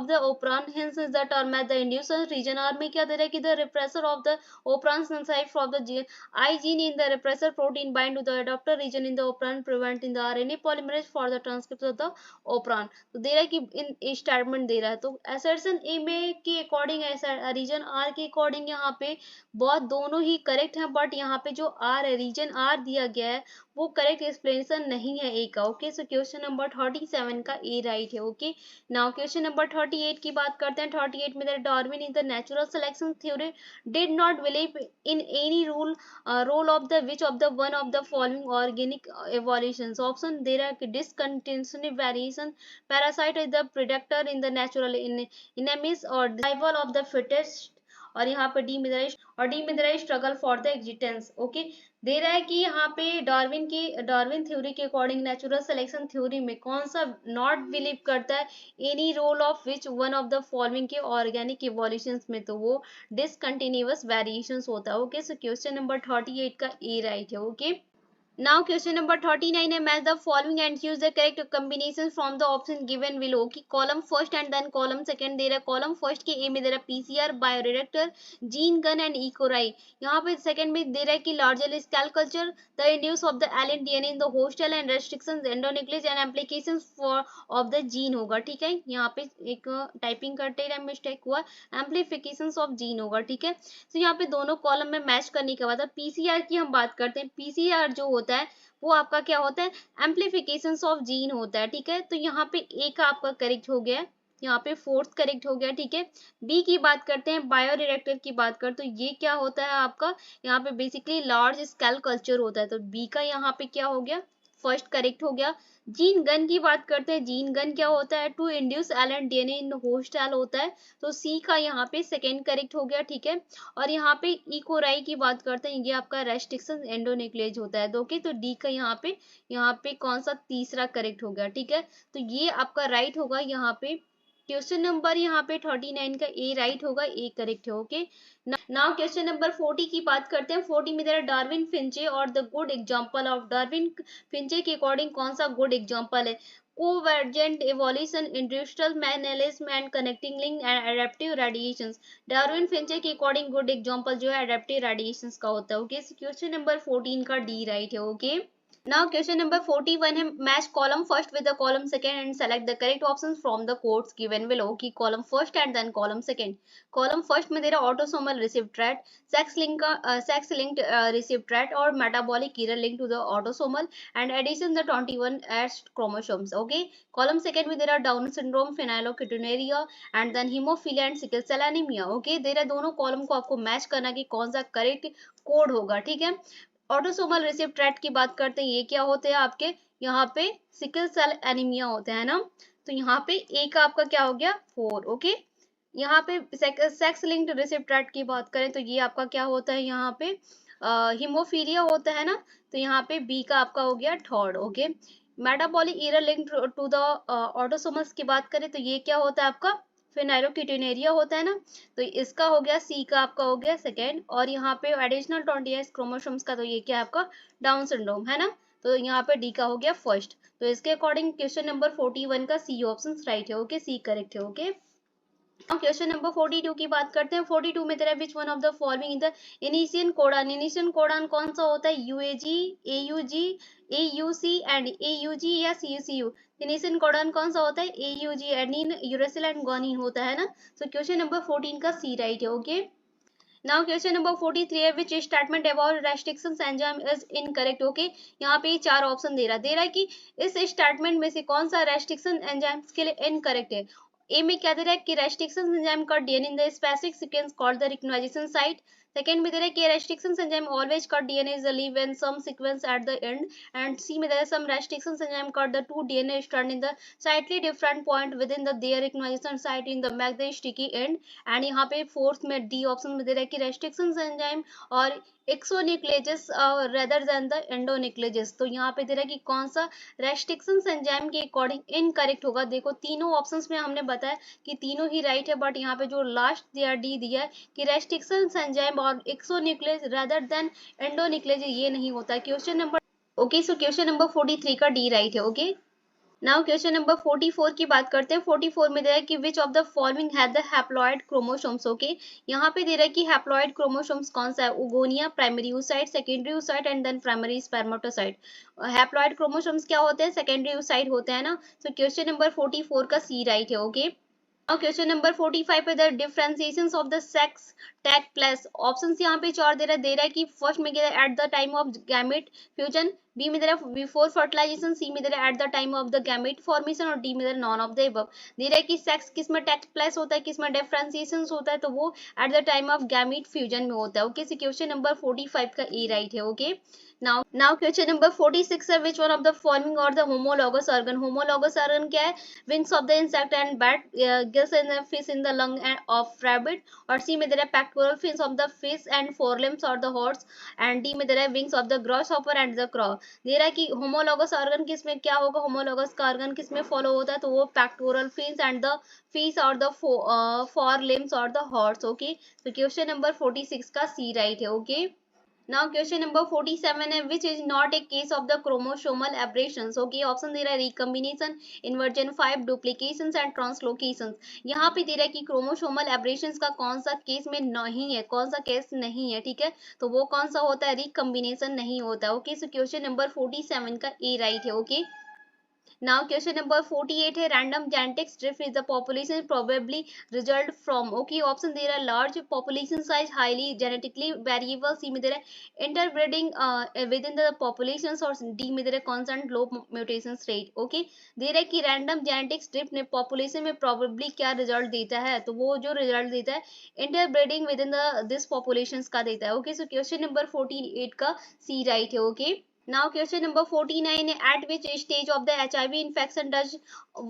the operon, hence is the term as the inducer region। और में क्या दे रहा है कि the repressor of the operon inside from the I gene in the repressor protein bind to the adapter region in the operon, preventing the RNA polymerase for the transcript of the operon। तो दे रहा है कि इन statement दे रहा है। तो assertion A में के अकॉर्डिंग रीजन R के अकॉर्डिंग यहाँ पे बहुत दोनों ही करेक्ट हैं, बट यहाँ पे जो आर है, रीजन आर दिया गया है, वो करेक्ट एक्सप्लेनेशन नहीं है ए का। ओके, सो क्वेश्चन नंबर 37 का ए राइट है। ओके, नाउ क्वेश्चन नंबर 38 की बात करते हैं। 38 में Darwin in the natural selection theory did not believe in any role of the which of the one of the following organic evolution. Option दे रहा है कि discontinuity variation, parasite is the predator in the natural enemies, और survival of the fittest, और यहाँ पे D में दे रहा है struggle for the existence. Okay, दे रहा है कि यहाँ पे डार्विन थ्योरी के अकॉर्डिंग नेचुरल सिलेक्शन थ्योरी में कौन सा नॉट बिलीव करता है any role of which one of the following के ऑर्गेनिक इवोल्यूशंस में, तो वो डिसकंटिन्यूअस वेरिएशंस होता है। ओके, सो क्वेश्चन नंबर 38 का ए राइट है। ओके, now question number 39 है match the following and choose the correct combination from the option given below। कि column first and then column second दे रहा है। column first के A में दे रहा है PCR, bioreactor, gene gun and eCori। यहाँ पे second में दे रहा है कि larger scale culture, the induce of the alien DNA in the host cell and restrictions endonuclease and applications for of the gene होगा। ठीक है, यहाँ पे एक टाइपिंग करते टाइम मिस्टेक हुआ, amplifications of gene होगा। ठीक है, तो यहाँ पे दोनों कॉलम में मैच करने के बाद पीसीआर की हम बात करते हैं। पीसीआर जो होता है वो आपका क्या होता है? एम्प्लीफिकेशन ऑफ जीन होता है। ठीक है, तो यहाँ पे ए का आपका करेक्ट हो गया है, यहाँ पे फोर्थ करेक्ट हो गया। ठीक है, बी की बात करते हैं, बायोरिएक्टर की बात करते तो ये क्या होता है आपका? यहाँ पे बेसिकली लार्ज स्केल कल्चर होता है, तो बी का यहाँ पे क्या हो गया? फर्स्ट करेक्ट हो गया। जीन गन की बात करते हैं, जीन गन क्या होता है? To induce alien DNA in host cell होता है, तो सी का यहाँ पे सेकेंड करेक्ट हो गया। ठीक है, और यहाँ पे इकोराई की बात करते हैं, ये आपका रेस्ट्रिक्शन एंडोन्यूक्लियेज होता है। ओके, तो डी का यहाँ पे कौन सा तीसरा करेक्ट हो गया। ठीक है, तो ये आपका राइट होगा। यहाँ पे क्वेश्चन नंबर यहाँ पे 39 का ए राइट होगा, ए करेक्ट है। ओके, नाउ क्वेश्चन नंबर 40 की बात करते हैं। 40 में दे डार्विन फिंचे और the good example of Darwin finches के अकॉर्डिंग कौन सा गुड एग्जांपल है? Convergent evolution, industrial melanism and connecting link and adaptive radiations. Darwin finches के अकॉर्डिंग गुड एग्जांपल जो है एडेप्टिव रेडिएशंस का होता है। ओके, क्वेश्चन नंबर 14 का डी राइट है। ओके, now question number 41 है match column first with the column second and select the correct options from the codes given below। कि column first and then column second। column first में दे रहा autosomal receive trait, sex linked receive trait और metabolic error linked to the autosomal and addition the 21 X chromosomes। okay, column second में दे रहा Down syndrome, phenylketonuria and then hemophilia and sickle cell anemia। okay, दे रहा दोनों column को आपको match करना कि कौन सा करेक्ट कोड होगा। ठीक है, ऑटोसोमल रिसीव ट्रैट की बात करते हैं, ये क्या होते हैं आपके? यहाँ पे सिकल सेल एनीमिया होते हैं ना, तो यहाँ पे ए का आपका क्या हो गया? 4। ओके, यहाँ पे सेक्स लिंक्ड रिसीव ट्रैट की बात करें तो ये आपका क्या होता है? यहाँ पे हिमोफीलिया होता है ना, तो यहाँ पे बी का आपका हो गया 3rd। Okay, metabolic error linked to the autosomals की बात करें तो ये क्या होता है आपका? फेनाइलोकिटोनेरिया होता है ना, तो इसका हो गया सी का आपका हो गया 2nd। और यहाँ पे एडिशनल 20 क्रोमोसोम्स का तो ये क्या है आपका? डाउन सिंड्रोम है ना, तो यहाँ पे डी का हो गया फर्स्ट। तो इसके अकॉर्डिंग क्वेश्चन नंबर 41 का सी ऑप्शन राइट है। ओके, सी करेक्ट है। ओके, क्वेश्चन नंबर 42 की बात करते हैं। 42 में तेरा विच one of the following in the इनिशियन codon. इनिशियन codon कौन सा होता है? यूएजी, एयूजी, एयूसी एंड एयूजी या सीयूसीयू। इनिशियन कोडान कौन सा होता है? AUG, adenine, uracil and guanine होता है ना। सो क्वेश्चन नंबर 14 का सी राइट है। ओके, नाउ क्वेश्चन नंबर 43 है which statement about restrictions enzyme is incorrect. Okay, यहाँ पे चार ऑप्शन दे रहा है कि इस स्टेटमेंट में से कौन सा रेस्ट्रिक्शन एंजाइम्स के लिए इनकरेक्ट है। ए में क्या दे रहा है कि restriction enzyme cut DNA in the specific sequence called the recognization site. Second में दे रहा है कि restriction enzyme always cut DNA is leave in some sequence at the end. And C में दे रहा है some restriction enzyme cut the two DNA strand in the slightly different point within the their recognition site in the make the sticky end। And यहाँ पे fourth में D option में दे रहा है कि रेस्ट्रिक्शन एंजाइम और एक्सोन्यूक्लियेजेस रेदर देन द एंडोन्यूक्लियेजेस। तो यहाँ पे दे रहा है कि कौन सा रेस्ट्रिक्शन एंजाइम के अकॉर्डिंग इनकरेक्ट होगा। देखो तीनों ऑप्शंस में हमने बताया कि तीनों ही राइट है, बट यहाँ पे जो लास्ट दिया डी दिया है कि रेस्ट्रिक्शन एंजाइम और एक्सोन्यूक्लियेज रेदर देन एंडोन्यूक्लियेज, ये नहीं होता है question number. Okay, so question number 43 का डी राइट है। ओके, नाउ क्वेश्चन नंबर 44 की बात करते हैं। 44 में दे रहा है कि विच of the following have the haploid chromosomes. Okay, यहाँ पे दे रहा है कि हैप्लॉइड क्रोमोसोम्स कौन सा है? Oogonia, primary oocyte, secondary oocyte and then primary spermatocyte. Haploid chromosomes क्या होते हैं? सेकेंडरी oocyte होते हैं ना। सो क्वेश्चन नंबर 44 का सी राइट है। ओके, नाउ क्वेश्चन नंबर 45 पे the differentiations of the sex take place. Options यहाँ पे चार दे रहा है कि फर्स्ट में at the time of gamete fusion, B में दे रहा है बिफोर फर्टिलाइजेशन, सी में दे रहा है eight the time of the gamete formation और डी में दे रहा है नॉन ऑफ द अबव। दे रहा है कि सेक्स किस में टेक प्लेस होता है, किस में डिफरेंशिएशन होता है, तो वो eight the time of gamete fusion में होता है। ओके, सो क्वेश्चन नंबर 45 का ए राइट है। ओके, now question number 46 है which one of the following or the homologous organ। homologous organ क्या है? wings of the insect and bat, gills in the fish in the lung of rabbit। और C में दे रहा है pectoral fins of the fish and forelimbs or the horse। And D में दे रहा है wings of the grasshopper and the crow। दे रहा है कि homologous organ किस में क्या होगा? homologous का organ किस में फॉलो होता है? तो वो pectoral fins and the fish और the forelimbs और the horse। ओके, तो क्वेश्चन नंबर 46 का सी राइट है। ओके, नाउ क्वेश्चन नंबर 47 है which is not a case of the chromosomal aberrations. Okay, option दे रहा है recombination, inversion 5, duplications and translocations. यहाँ पे दे रहा है कि क्रोमोसोमल एब्रेशंस का कौन सा केस में नहीं है, कौन सा केस नहीं है। ठीक है, तो वो कौन सा होता है? रिकम्बिनेशन नहीं होता है। ओके, सो क्वेश्चन नंबर 47 का ए राइट है। ओके, now question number 48 है random genetic drift is the population probably result from। okay, option दे रहा है large population size, highly genetically variable, सी में दे रहा है interbreeding within the populations और डी में दे रहा है constant low mutation rate। okay, दे रहा है कि random genetic drift ने population में probably क्या result देता है, तो वो जो result देता है interbreeding within the this populations का देता है। okay, so question number 48 का सी राइट है। okay, now question number 49 है at which stage of the HIV infection does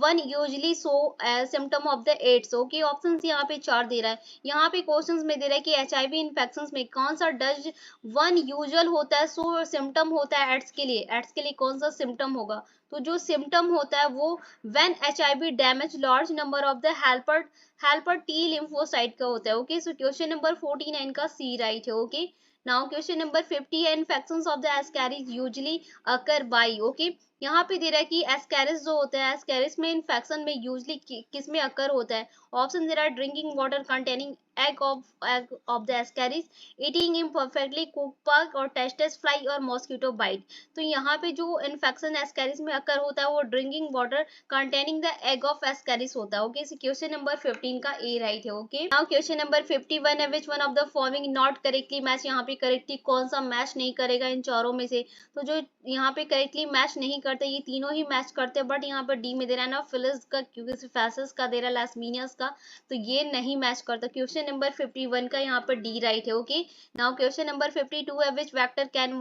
one usually show symptom of the AIDS। okay, options यहाँ पे चार दे रहा है। यहाँ पे क्वेश्चंस में दे रहा है कि HIV infections में कौन सा डज वन यूजुअल होता है, सो सिम्टम होता है एड्स के लिए। एड्स के लिए कौन सा सिम्टम होगा? तो जो सिम्टम होता है वो when HIV damage large number of the helper T lymphocyte का होता है। ओके, सो क्वेश्चन नंबर 49 का सी राइट है। ओके, नाउ क्वेश्चन नंबर 50 है infections of the Ascaris usually occur by. Okay, यहाँ पे दे रहा है कि एस्कैरिस जो होता है, एस्कैरिस में इन्फेक्शन में यूजुअली किस में अकर होता है। ऑप्शन दे रहा है drinking water containing egg of the ascaris, eating imperfectly cooked pug और टेस्टेस फ्लाई और मॉस्किटो बाइट। तो यहाँ पे जो इन्फेक्शन एस्कैरिस में अकर होता है वो drinking water containing the egg of Ascaris होता है। ओके, क्वेश्चन नंबर 15 का ए राइट है। ओके, नाउ क्वेश्चन नंबर 51 है which one of the following not correctly match. यहाँ पे करेक्टली कौन सा मैच नहीं करेगा इन चारों में से? तो जो यहाँ पे करेक्टली मैच नहीं करते, ये तीनों ही मैच करते, बट यहाँ पर डी में दे रहा है ना फिलिस का, क्योंकि सिफेसिस का दे रहा है, लैस्मीनियस का, तो ये नहीं मैच करता। क्वेश्चन नंबर 51 का यहाँ पर डी राइट है। ओके, नाउ क्वेश्चन नंबर 52 है which vector can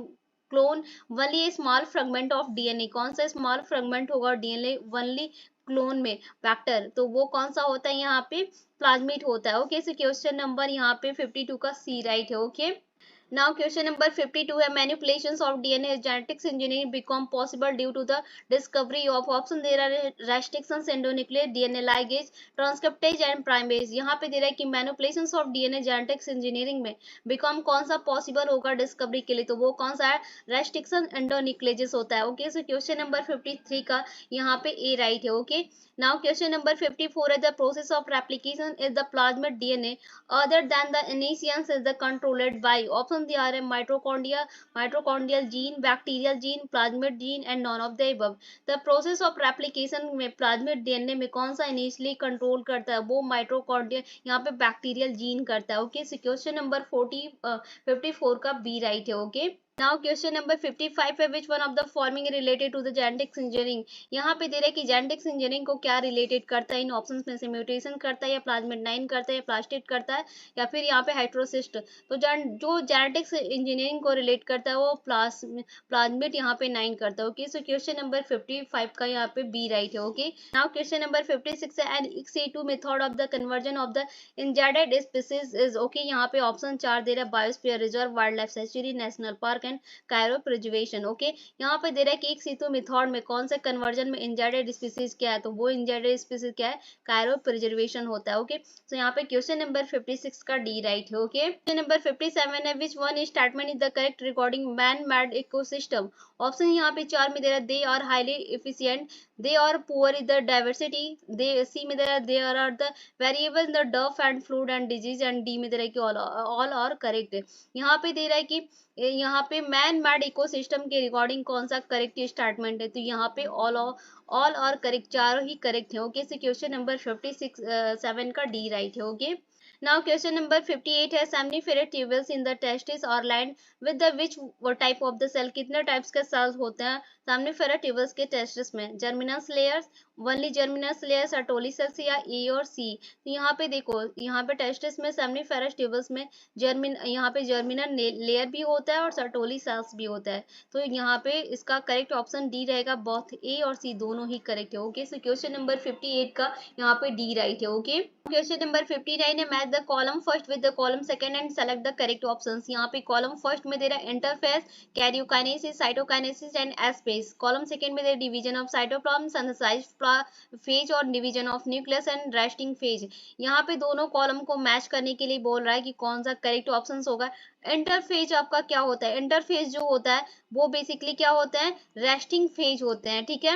clone only small fragment of DNA. कौन सा स्मॉल फ्रेगमेंट होगा डीएनए वनली क्लोन में वेक्टर? तो वो कौन सा होता है? यहाँ पे प्लाज्मिड होता है। ओके, सो क्वेश्चन नंबर यहाँ पे 52 का सी राइट है। ओके, Now question number 52 है manipulations of DNA genetics engineering become possible due to the discovery of option there are restrictions endonuclease DNA ligase transcriptase and primase। यहाँ पे दे रहा है कि manipulations of DNA genetics engineering में become कौन सा possible होगा डिस्कवरी के लिए, तो वो कौन सा है, restriction endonucleases होता है। ओके, सो क्वेश्चन नंबर 53 का यहाँ पे ए राइट है। ओके, नाउ क्वेश्चन नंबर 54 है the process of replication is the plasmid DNA other than the initians is the controlled by option they are mitochondria, mitochondrial gene, bacterial gene, plasmid gene and none of the above। the process of replication में plasmid DNA में कौन सा initially control करता है, वो mitochondria यहाँ पे bacterial gene करता है। ओके, सो क्वेश्चन नंबर 54 का बी राइट है। ओके, नाउ क्वेश्चन नंबर 55 है which one of the forming related to the genetics engineering. यहाँ पे दे रहा है कि जेनेटिक्स इंजीनियरिंग को क्या रिलेटेड करता है, इन ऑप्शंस में से म्यूटेशन करता है या प्लाज्मिड 9 करता है या प्लास्टिड करता है या फिर यहाँ पे हाइड्रोसिस्ट। तो जो जेनेटिक्स इंजीनियरिंग को रिलेट करता है वो प्लाज्मिड यहाँ पे 9 करता है। ओके, सो क्वेश्चन नंबर 55 का यहाँ पे बी राइट है। ओके, नाउ क्वेश्चन नंबर 56 है an ex method of the conversion of the endangered species is. Okay, यहाँ पे ऑप्शन 4 दे रहा है biosphere reserve, wild life sanctuary, national park and cryo preservation. Okay, यहाँ पे दे रहा है कि एक सीटू मेथड में कौन से कन्वर्जन में इंजेडेड स्पीसीज क्या है, तो वो इंजेडेड स्पीसीज क्या है, कायरो प्रिजर्वेशन होता है। ओके, तो यहाँ पे क्वेश्चन नंबर 56 का डी राइट है। ओके, क्वेश्चन नंबर 57 है which one statement is the correct recording man made ecosystem. Option यहाँ पे 4 में दे रहा है they are highly efficient, they are poor in the diversity, दे सी में दे रहा है they are the variable in the डफ and flood and disease and D में दे रहा है कि ऑल आर करेक्ट। यहाँ पे दे रहा है कि यहाँ पे मैन मेड इकोसिस्टम के रिकॉर्डिंग कौन सा करेक्ट स्टेटमेंट है, तो यहाँ पे ऑल और करेक्ट, चारों ही करेक्ट है। ओके, सो क्वेश्चन नंबर 57 का डी राइट है। ओके, नाउ क्वेश्चन नंबर 58 है seminiferous tubules in the testis are line with the which type of the cell. कितने टाइप्स के सेल्स होते हैं सेमनीफेरस ट्यूबल्स के टेस्टिस में, germinal layers, only germinal layers, Sertoli cells या A और सी। तो यहाँ पे देखो, यहाँ पे टेस्टिस में सेमनीफेरस ट्यूबल्स में यहाँ पे जर्मिनल लेयर भी होता है और सर्टोली सेल्स भी होता है। तो यहाँ पे इसका करेक्ट ऑप्शन डी रहेगा, बोथ ए और सी दोनों ही करेक्ट है। ओके, सो क्वेश्चन नंबर 58 का यहाँ पे डी राइट है। ओके, क्वेश्चन नंबर 59 है match the column first with the column second and select the correct options. यहाँ पे कॉलम फर्स्ट में दे रहा है interphase, karyokinesis, cytokinesis and S phase. Column second में दे रहा है division of cytoplasm, synthesize phase और division of nucleus and resting phase. यहाँ पे दोनों कॉलम को मैच करने के लिए बोल रहा है कि कौन सा करेक्ट ऑप्शन होगा। इंटरफेज आपका क्या होता है, इंटरफेज जो होता है वो बेसिकली क्या होता है, रेस्टिंग फेज होते हैं। ठीक है,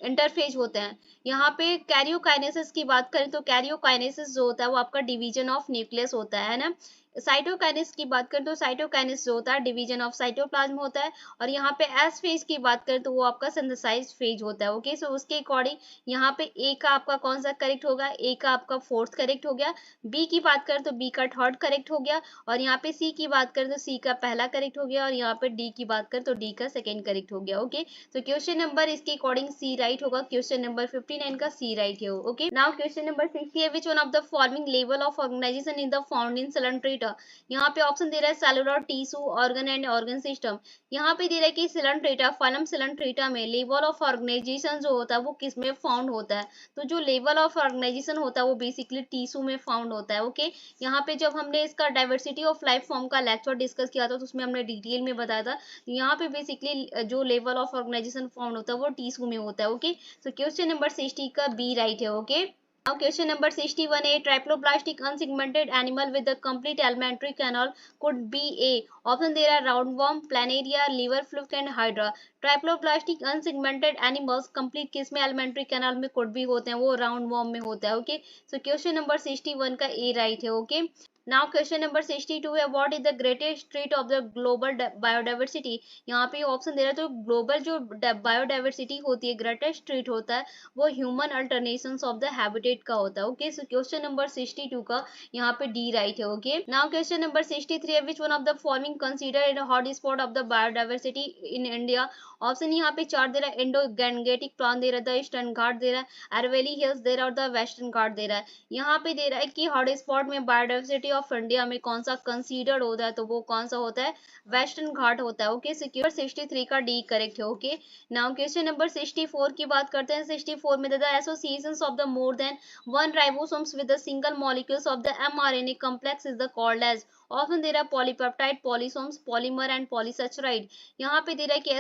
इंटरफेज होते हैं। यहाँ पे कैरियोकाइनेसिस की बात करें तो कैरियोकाइनेसिस जो होता है वो आपका डिवीजन ऑफ न्यूक्लियस होता है ना। साइटोकाइनेसिस की बात करें तो साइटोकाइनेसिस जो होता है डिवीजन ऑफ साइटोप्लाज्म होता है। और यहाँ पे एस फेज की बात करें तो वो आपका सिंथेसाइज फेज होता है। ओके, सो उसके अकॉर्डिंग यहाँ पे ए का आपका कौन सा करेक्ट होगा, ए का आपका फोर्थ करेक्ट हो गया। बी की बात करें तो बी का थर्ड करेक्ट हो गया। और यहाँ पे सी की बात करें तो सी का पहला करेक्ट हो गया। और यहाँ पे डी की बात करें तो डी का सेकेंड करेक्ट हो गया। ओके, तो क्वेश्चन नंबर इसके अकॉर्डिंग सी राइट होगा, क्वेश्चन नंबर 59 का सी राइट है। ओके, नाउ क्वेश्चन नंबर 60 है which one of the following level of organisation in the found in coelenterata. यहाँ पे ऑप्शन दे रहा है cellular, tissue, organ and organ system. यहाँ पे दे रहा है कि सिलेंट्रेटा, फाइलम सिलेंट्रेटा में लेवल ऑफ ऑर्गेनाइजेशन जो होता है वो किस में फाउंड होता है, तो जो लेवल ऑफ ऑर्गेनाइजेशन होता है वो बेसिकली टिश्यू में फाउंड होता है। ओके, यहाँ पे जब हमने इसका डाइवर्सिटी ऑफ लाइफ फॉर्म का लेक्चर डिस्कस किया था तो उसमें हमने डिटेल में बताया था। यहाँ पे बेसिकली जो लेवल ऑफ ऑर्गेनाइजेशन फाउंड होता है वो टिश्यू में होता है। ओके, सो क्वेश्चन नंबर 60 का बी राइट है। Okay, now question number 61 a triploblastic unsegmented animal with a complete alimentary canal could be a option there are roundworm, planaria, liver fluke and hydra। Triploblastic unsegmented animals complete किस में alimentary canal में could भी होते हैं, वो round warm में होता है। ओके, सो क्वेश्चन नंबर 61 का ए राइट है। ओके, नाउ क्वेश्चन नंबर 62 है what is the greatest trait of the global biodiversity. यहाँ पे ऑप्शन दे रहा है तो ग्लोबल जो बायोडाइवर्सिटी होती है ग्रेटेस्ट ट्रेट होता है वो ह्यूमन अल्टरनेशंस ऑफ द हैबिटेट का होता है। ओके, सो क्वेश्चन नंबर 62 का यहाँ पे डी राइट है। ओके, नाउ क्वेश्चन नंबर 63 है which one of the following consider in hot spot of the biodiversity in India. Option यहाँ पे चार दे रहा है, इंडो गैंगेटिक प्लान दे रहा है, ईस्टर्न घाट दे रहा है, अरवेली हिल्स दे रहा है और द वेस्टर्न घाट दे रहा है। यहाँ पे दे रहा है कि हॉट स्पॉट में बायोडाइवर्सिटी ऑफ इंडिया में कौन सा कंसीडर्ड होता है, तो वो कौन सा होता है, वेस्टर्न घाट होता है। ओके, सिक्योर 63 का डी करेक्ट है। ओके, नाउ क्वेश्चन नंबर 64 की बात करते हैं। 64 में the associations of the more than one ribosomes with the single molecules of the mRNA complex is the called as, option दे रहा है polypeptide, polysomes, polymer and polysaccharide. यहाँ पे दे रहा है कि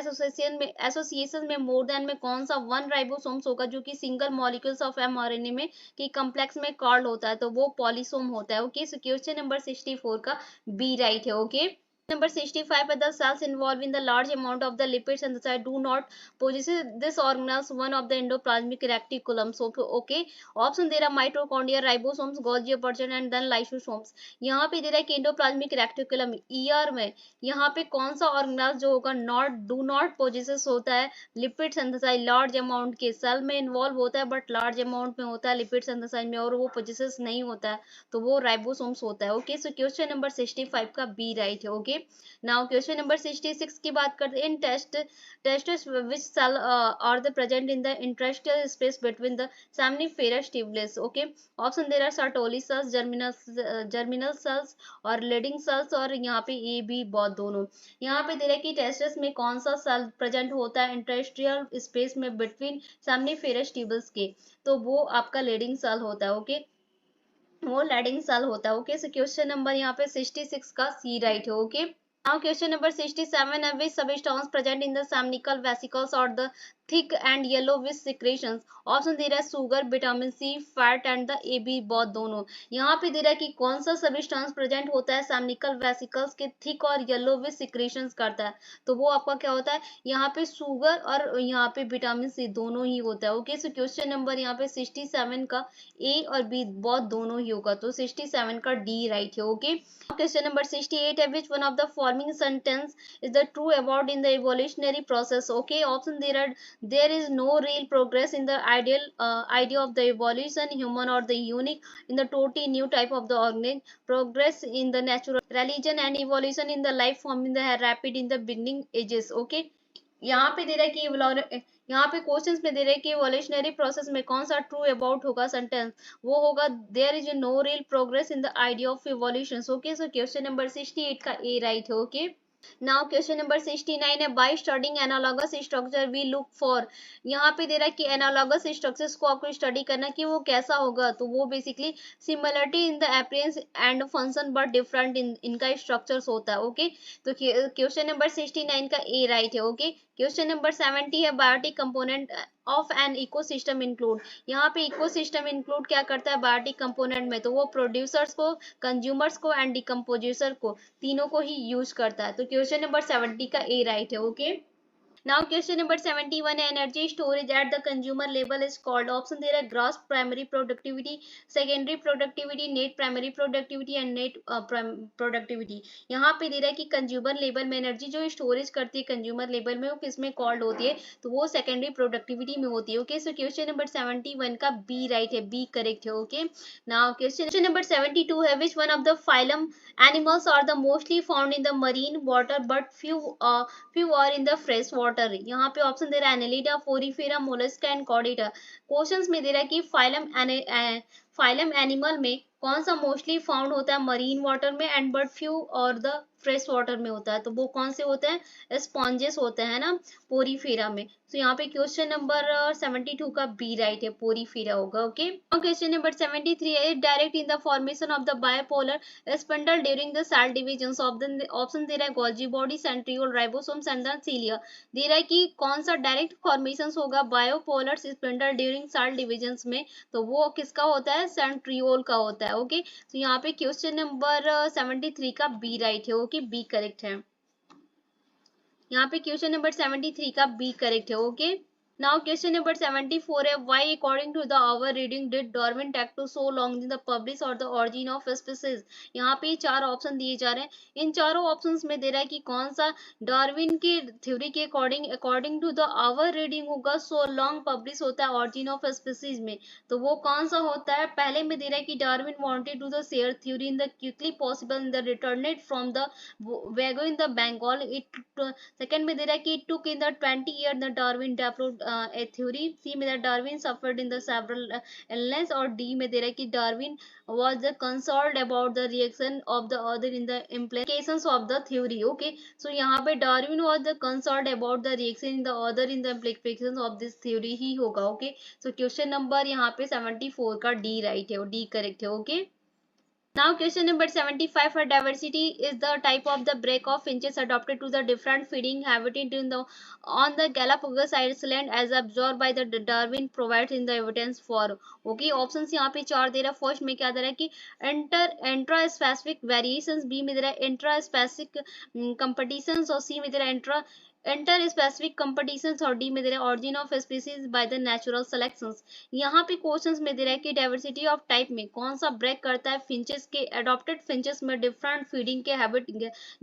एसोसिएशन में मोर देन में कौन सा वन राइबोसोम्स होगा जो कि सिंगल मॉलिक्यूल्स ऑफ mRNA में कि कम्प्लेक्स में कॉल्ड होता है, तो वो पॉलीसोम होता है। ओके, सो क्वेश्चन नंबर 64 का बी राइट है। Okay, number 65 the cells involved in the large amount of the lipid synthesis do not possess this organelles one of the endoplasmic reticulum. So okay, option दे रहा mitochondria, ribosomes, Golgi apparatus and then lysosomes. यहाँ पे दे रहा है कि endoplasmic reticulum ER में यहाँ पे कौन सा ऑर्गेनेल जो होगा नॉट डू नॉट पोजेसेस होता है लिपिड सिंथेसाइज लार्ज अमाउंट के, सेल में इन्वॉल्व होता है बट लार्ज अमाउंट में होता है लिपिड सिंथेसाइज में, और वो पोजेसेस नहीं होता है, तो वो राइबोसोम्स होता है। ओके, सो क्वेश्चन नंबर 65 का बी राइट है। ओके, नाउ क्वेश्चन नंबर 66 की बात करते हैं। In tests which cell are the present in the interstitial space between the seminiferous tubules. Okay, option दे रहा है सर्टोली सेल्स, जर्मिनल सेल्स और लीडिंग सेल्स, और यहाँ पे ए बी बहुत दोनों। यहाँ पे दे रहा है कि टेस्टिस में कौन सा सेल प्रेजेंट होता है इंटरेस्टियल स्पेस में बिटवीन सेमनीफेरस ट्यूबुल्स के, तो वो आपका लीडिंग सेल होता है। ओके, वो लीडिंग सेल होता है। ओके, सो क्वेश्चन नंबर यहाँ पे 66 का सी राइट है। ओके, नाउ क्वेश्चन नंबर 67 है which substance present in the seminal vesicles or the thick and yellow with secretions। Option दे रहा है sugar, vitamin C, fat and the A B बहुत दोनों। यहाँ पे दे रहा है कि कौन सा सब्सटेंस प्रेजेंट होता है सेमिकल वेसिकल्स के थिक और येलो विद सिक्रेशंस करता है, तो वो आपका क्या होता है, यहाँ पे सुगर और यहाँ पे विटामिन सी दोनों ही होता है। ओके, सो क्वेश्चन नंबर यहाँ पे 67 का ए और बी बहुत दोनों ही होगा, तो 67 का डी राइट है। ओके, question number 68 है which one of the following sentence is the true about in the evolutionary process। okay, option there is no real progress in the ideal idea of the evolution human or the unique in the totally new type of the organism, progress in the natural religion and evolution in the life form in the rapid in the beginning ages। okay, यहाँ पे दे रहा है कि यहाँ पे questions में दे रहे हैं कि इवोल्यूशनरी प्रोसेस में कौन सा ट्रू अबाउट होगा सेंटेंस, वो होगा there is no real progress in the idea of evolution. Okay, so question number 68 का ए राइट है। ओके, नाउ क्वेश्चन नंबर 69 है by studying analogous structure we look for. यहाँ पे दे रहा है कि एनालॉगस स्ट्रक्चर्स को आपको स्टडी करना कि वो कैसा होगा, तो वो basically similarity in the appearance and function but different in इनका स्ट्रक्चर्स होता है। ओके, तो क्वेश्चन नंबर 69 का ए राइट है। ओके, क्वेश्चन नंबर 70 है biotic component of an ecosystem include. यहाँ पे इकोसिस्टम इंक्लूड क्या करता है बायोटिक कंपोनेंट में, तो वो प्रोड्यूसर्स को, कंज्यूमर्स को एंड डिकम्पोजिटर को, तीनों को ही यूज करता है। तो क्वेश्चन नंबर 70 का ए राइट है। ओके, नाउ क्वेश्चन नंबर 71 है energy storage at the consumer level is called. Option दे रहा है gross primary productivity, secondary productivity, net primary productivity and net productivity. यहाँ पे दे रहा है कि कंज्यूमर लेवल में एनर्जी जो स्टोरेज करती है कंज्यूमर लेवल में वो किसमें कॉल्ड होती है, तो वो सेकेंडरी प्रोडक्टिविटी में होती है। ओके, सो क्वेश्चन नंबर 71 का बी राइट है, बी करेक्ट है। ओके, नाउ क्वेश्चन नंबर 72 है which one of the phylum animals are the mostly found in the marine water but few are in the fresh water। यहाँ पे option दे रहा है Annelida, Porifera, Mollusca and Chordata. Questions में दे रहा है कि फाइलम एनिमल में कौन सा मोस्टली फाउंड होता है मरीन वाटर में एंड बट फ्यू और द फ्रेश वाटर में होता है, तो वो कौन से होते हैं, स्पॉन्जेस होते हैं ना पोरीफेरा में। तो यहाँ पे क्वेश्चन नंबर 72 का बी राइट है, पोरीफेरा होगा। ओके, क्वेश्चन नंबर 73 है direct in the formation of the bipolar spindle during the cell division of the, option दे रहा है Golgi body, centriole, ribosomes and the cilia. दे रहा है कि कौन सा डायरेक्ट फॉर्मेशन होगा bipolar spindle during cell division में, तो वो किसका होता है, सेंट्रियोल का होता है। ओके, तो यहाँ पे क्वेश्चन नंबर 73 का बी राइट है। ओके, बी करेक्ट है। यहाँ पे क्वेश्चन नंबर 73 का बी करेक्ट है। ओके, नाउ क्वेश्चन नंबर 74 है why according to the our reading did Darwin take too so long in the publish or the origin of species. यहाँ पे चार option दिए जा रहे हैं, इन चारों ऑप्शंस में दे रहा है कि कौन सा डार्विन की थ्योरी के according to the our reading होगा सो लॉन्ग पब्लिश होता है ओरिजिन ऑफ स्पीसीज में, तो वो कौन सा होता है। पहले में दे रहा है कि Darwin wanted to the share theory in the quickly possible in the returned from the voyage in the Bengal. It second में दे रहा है कि took in the 20 year the Darwin developed a theory, C में Darwin suffered in the several illness, और D में दे रहा है कि Darwin was the concerned about the reaction of the other in the implications of the theory. Okay, so यहाँ पे Darwin was the concerned about the reaction in the other in the implications of this theory ही होगा. Okay, so question number यहाँ पे 74 का D right है, D correct है. Okay, now question number 75 for diversity is the type of the break of finches adopted to the different feeding habitat in the on the Galapagos Island as observed by the Darwin provides in the evidence for. Okay, options यहाँ पे चार दे रहा है. First में क्या दे रहा है कि इंट्रा स्पेसिफिक वेरिएशंस, बी में दे रहा है इंट्रा स्पेसिफिक कंपटीशंस, और सी में दे रहा है इंटर स्पेसिफिक कंपटीशंस, और डी में दे रहा है origin of species by the natural selections. यहाँ पे क्वेश्चंस में दे रहा है कि डाइवर्सिटी ऑफ टाइप में कौन सा ब्रेक करता है फिंचेस के एडॉप्टेड फिंचेस में डिफरेंट फीडिंग के हैबिट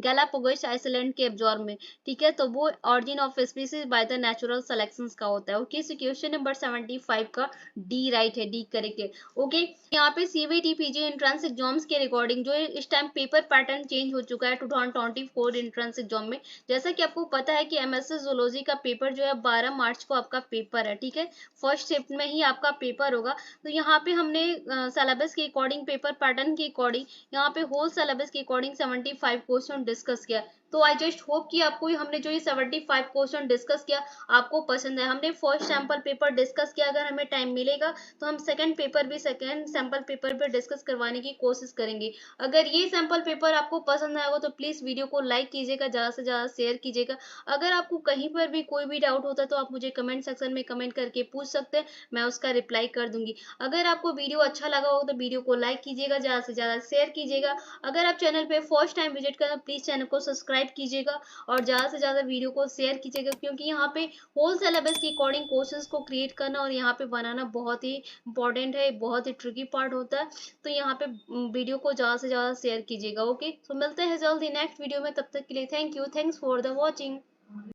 गैलापागोस आइलैंड के एब्जॉर्ब में. ठीक है, तो वो origin of species by the natural selections का होता है. ओके, सो क्वेश्चन नंबर 75 का डी राइट है, डी करेक्ट है. ओके, यहाँ पे सीबीटी पीजी एंट्रेंस एग्जाम्स के रिकॉर्डिंग जो इस टाइम पेपर पैटर्न चेंज हो चुका है 2024 एंट्रेंस एग्जाम में. जैसा कि आपको पता है कि एमएससी जूलॉजी का पेपर जो है 12 मार्च को आपका पेपर है. ठीक है, फर्स्ट शिफ्ट में ही आपका पेपर होगा. तो यहाँ पे हमने सिलेबस के अकॉर्डिंग, पेपर पैटर्न के अकॉर्डिंग यहाँ पे होल सिलेबस के अकॉर्डिंग 75 क्वेश्चन डिस्कस किया. तो आई जस्ट होप कि आपको हमने जो ये 75 क्वेश्चन डिस्कस किया आपको पसंद है. हमने फर्स्ट सैंपल पेपर डिस्कस किया, अगर हमें टाइम मिलेगा तो हम सेकंड सैंपल पेपर भी डिस्कस करवाने की कोशिश करेंगे. अगर ये सैंपल पेपर आपको पसंद आएगा तो प्लीज वीडियो को लाइक कीजिएगा, ज्यादा से ज्यादा शेयर कीजिएगा. अगर आपको कहीं पर भी कोई भी डाउट होता है तो आप मुझे कमेंट सेक्शन में कमेंट करके पूछ सकते हैं, मैं उसका रिप्लाई कर दूंगी. अगर आपको वीडियो अच्छा लगा हो तो वीडियो को लाइक कीजिएगा, ज्यादा से ज्यादा शेयर कीजिएगा. अगर आप चैनल पे फर्स्ट टाइम विजिट करें तो प्लीज चैनल को सब्सक्राइब कीजिएगा और ज्यादा से ज्यादा वीडियो को शेयर कीजिएगा, क्योंकि यहाँ पे होल सिलेबस के अकॉर्डिंग क्वेश्चंस को क्रिएट करना और यहाँ पे बनाना बहुत ही इंपॉर्टेंट है, बहुत ही ट्रिकी पार्ट होता है. तो यहाँ पे वीडियो को ज्यादा से ज्यादा शेयर कीजिएगा. ओके, तो मिलते हैं जल्दी नेक्स्ट वीडियो में, तब तक के लिए thank you, thanks for the watching.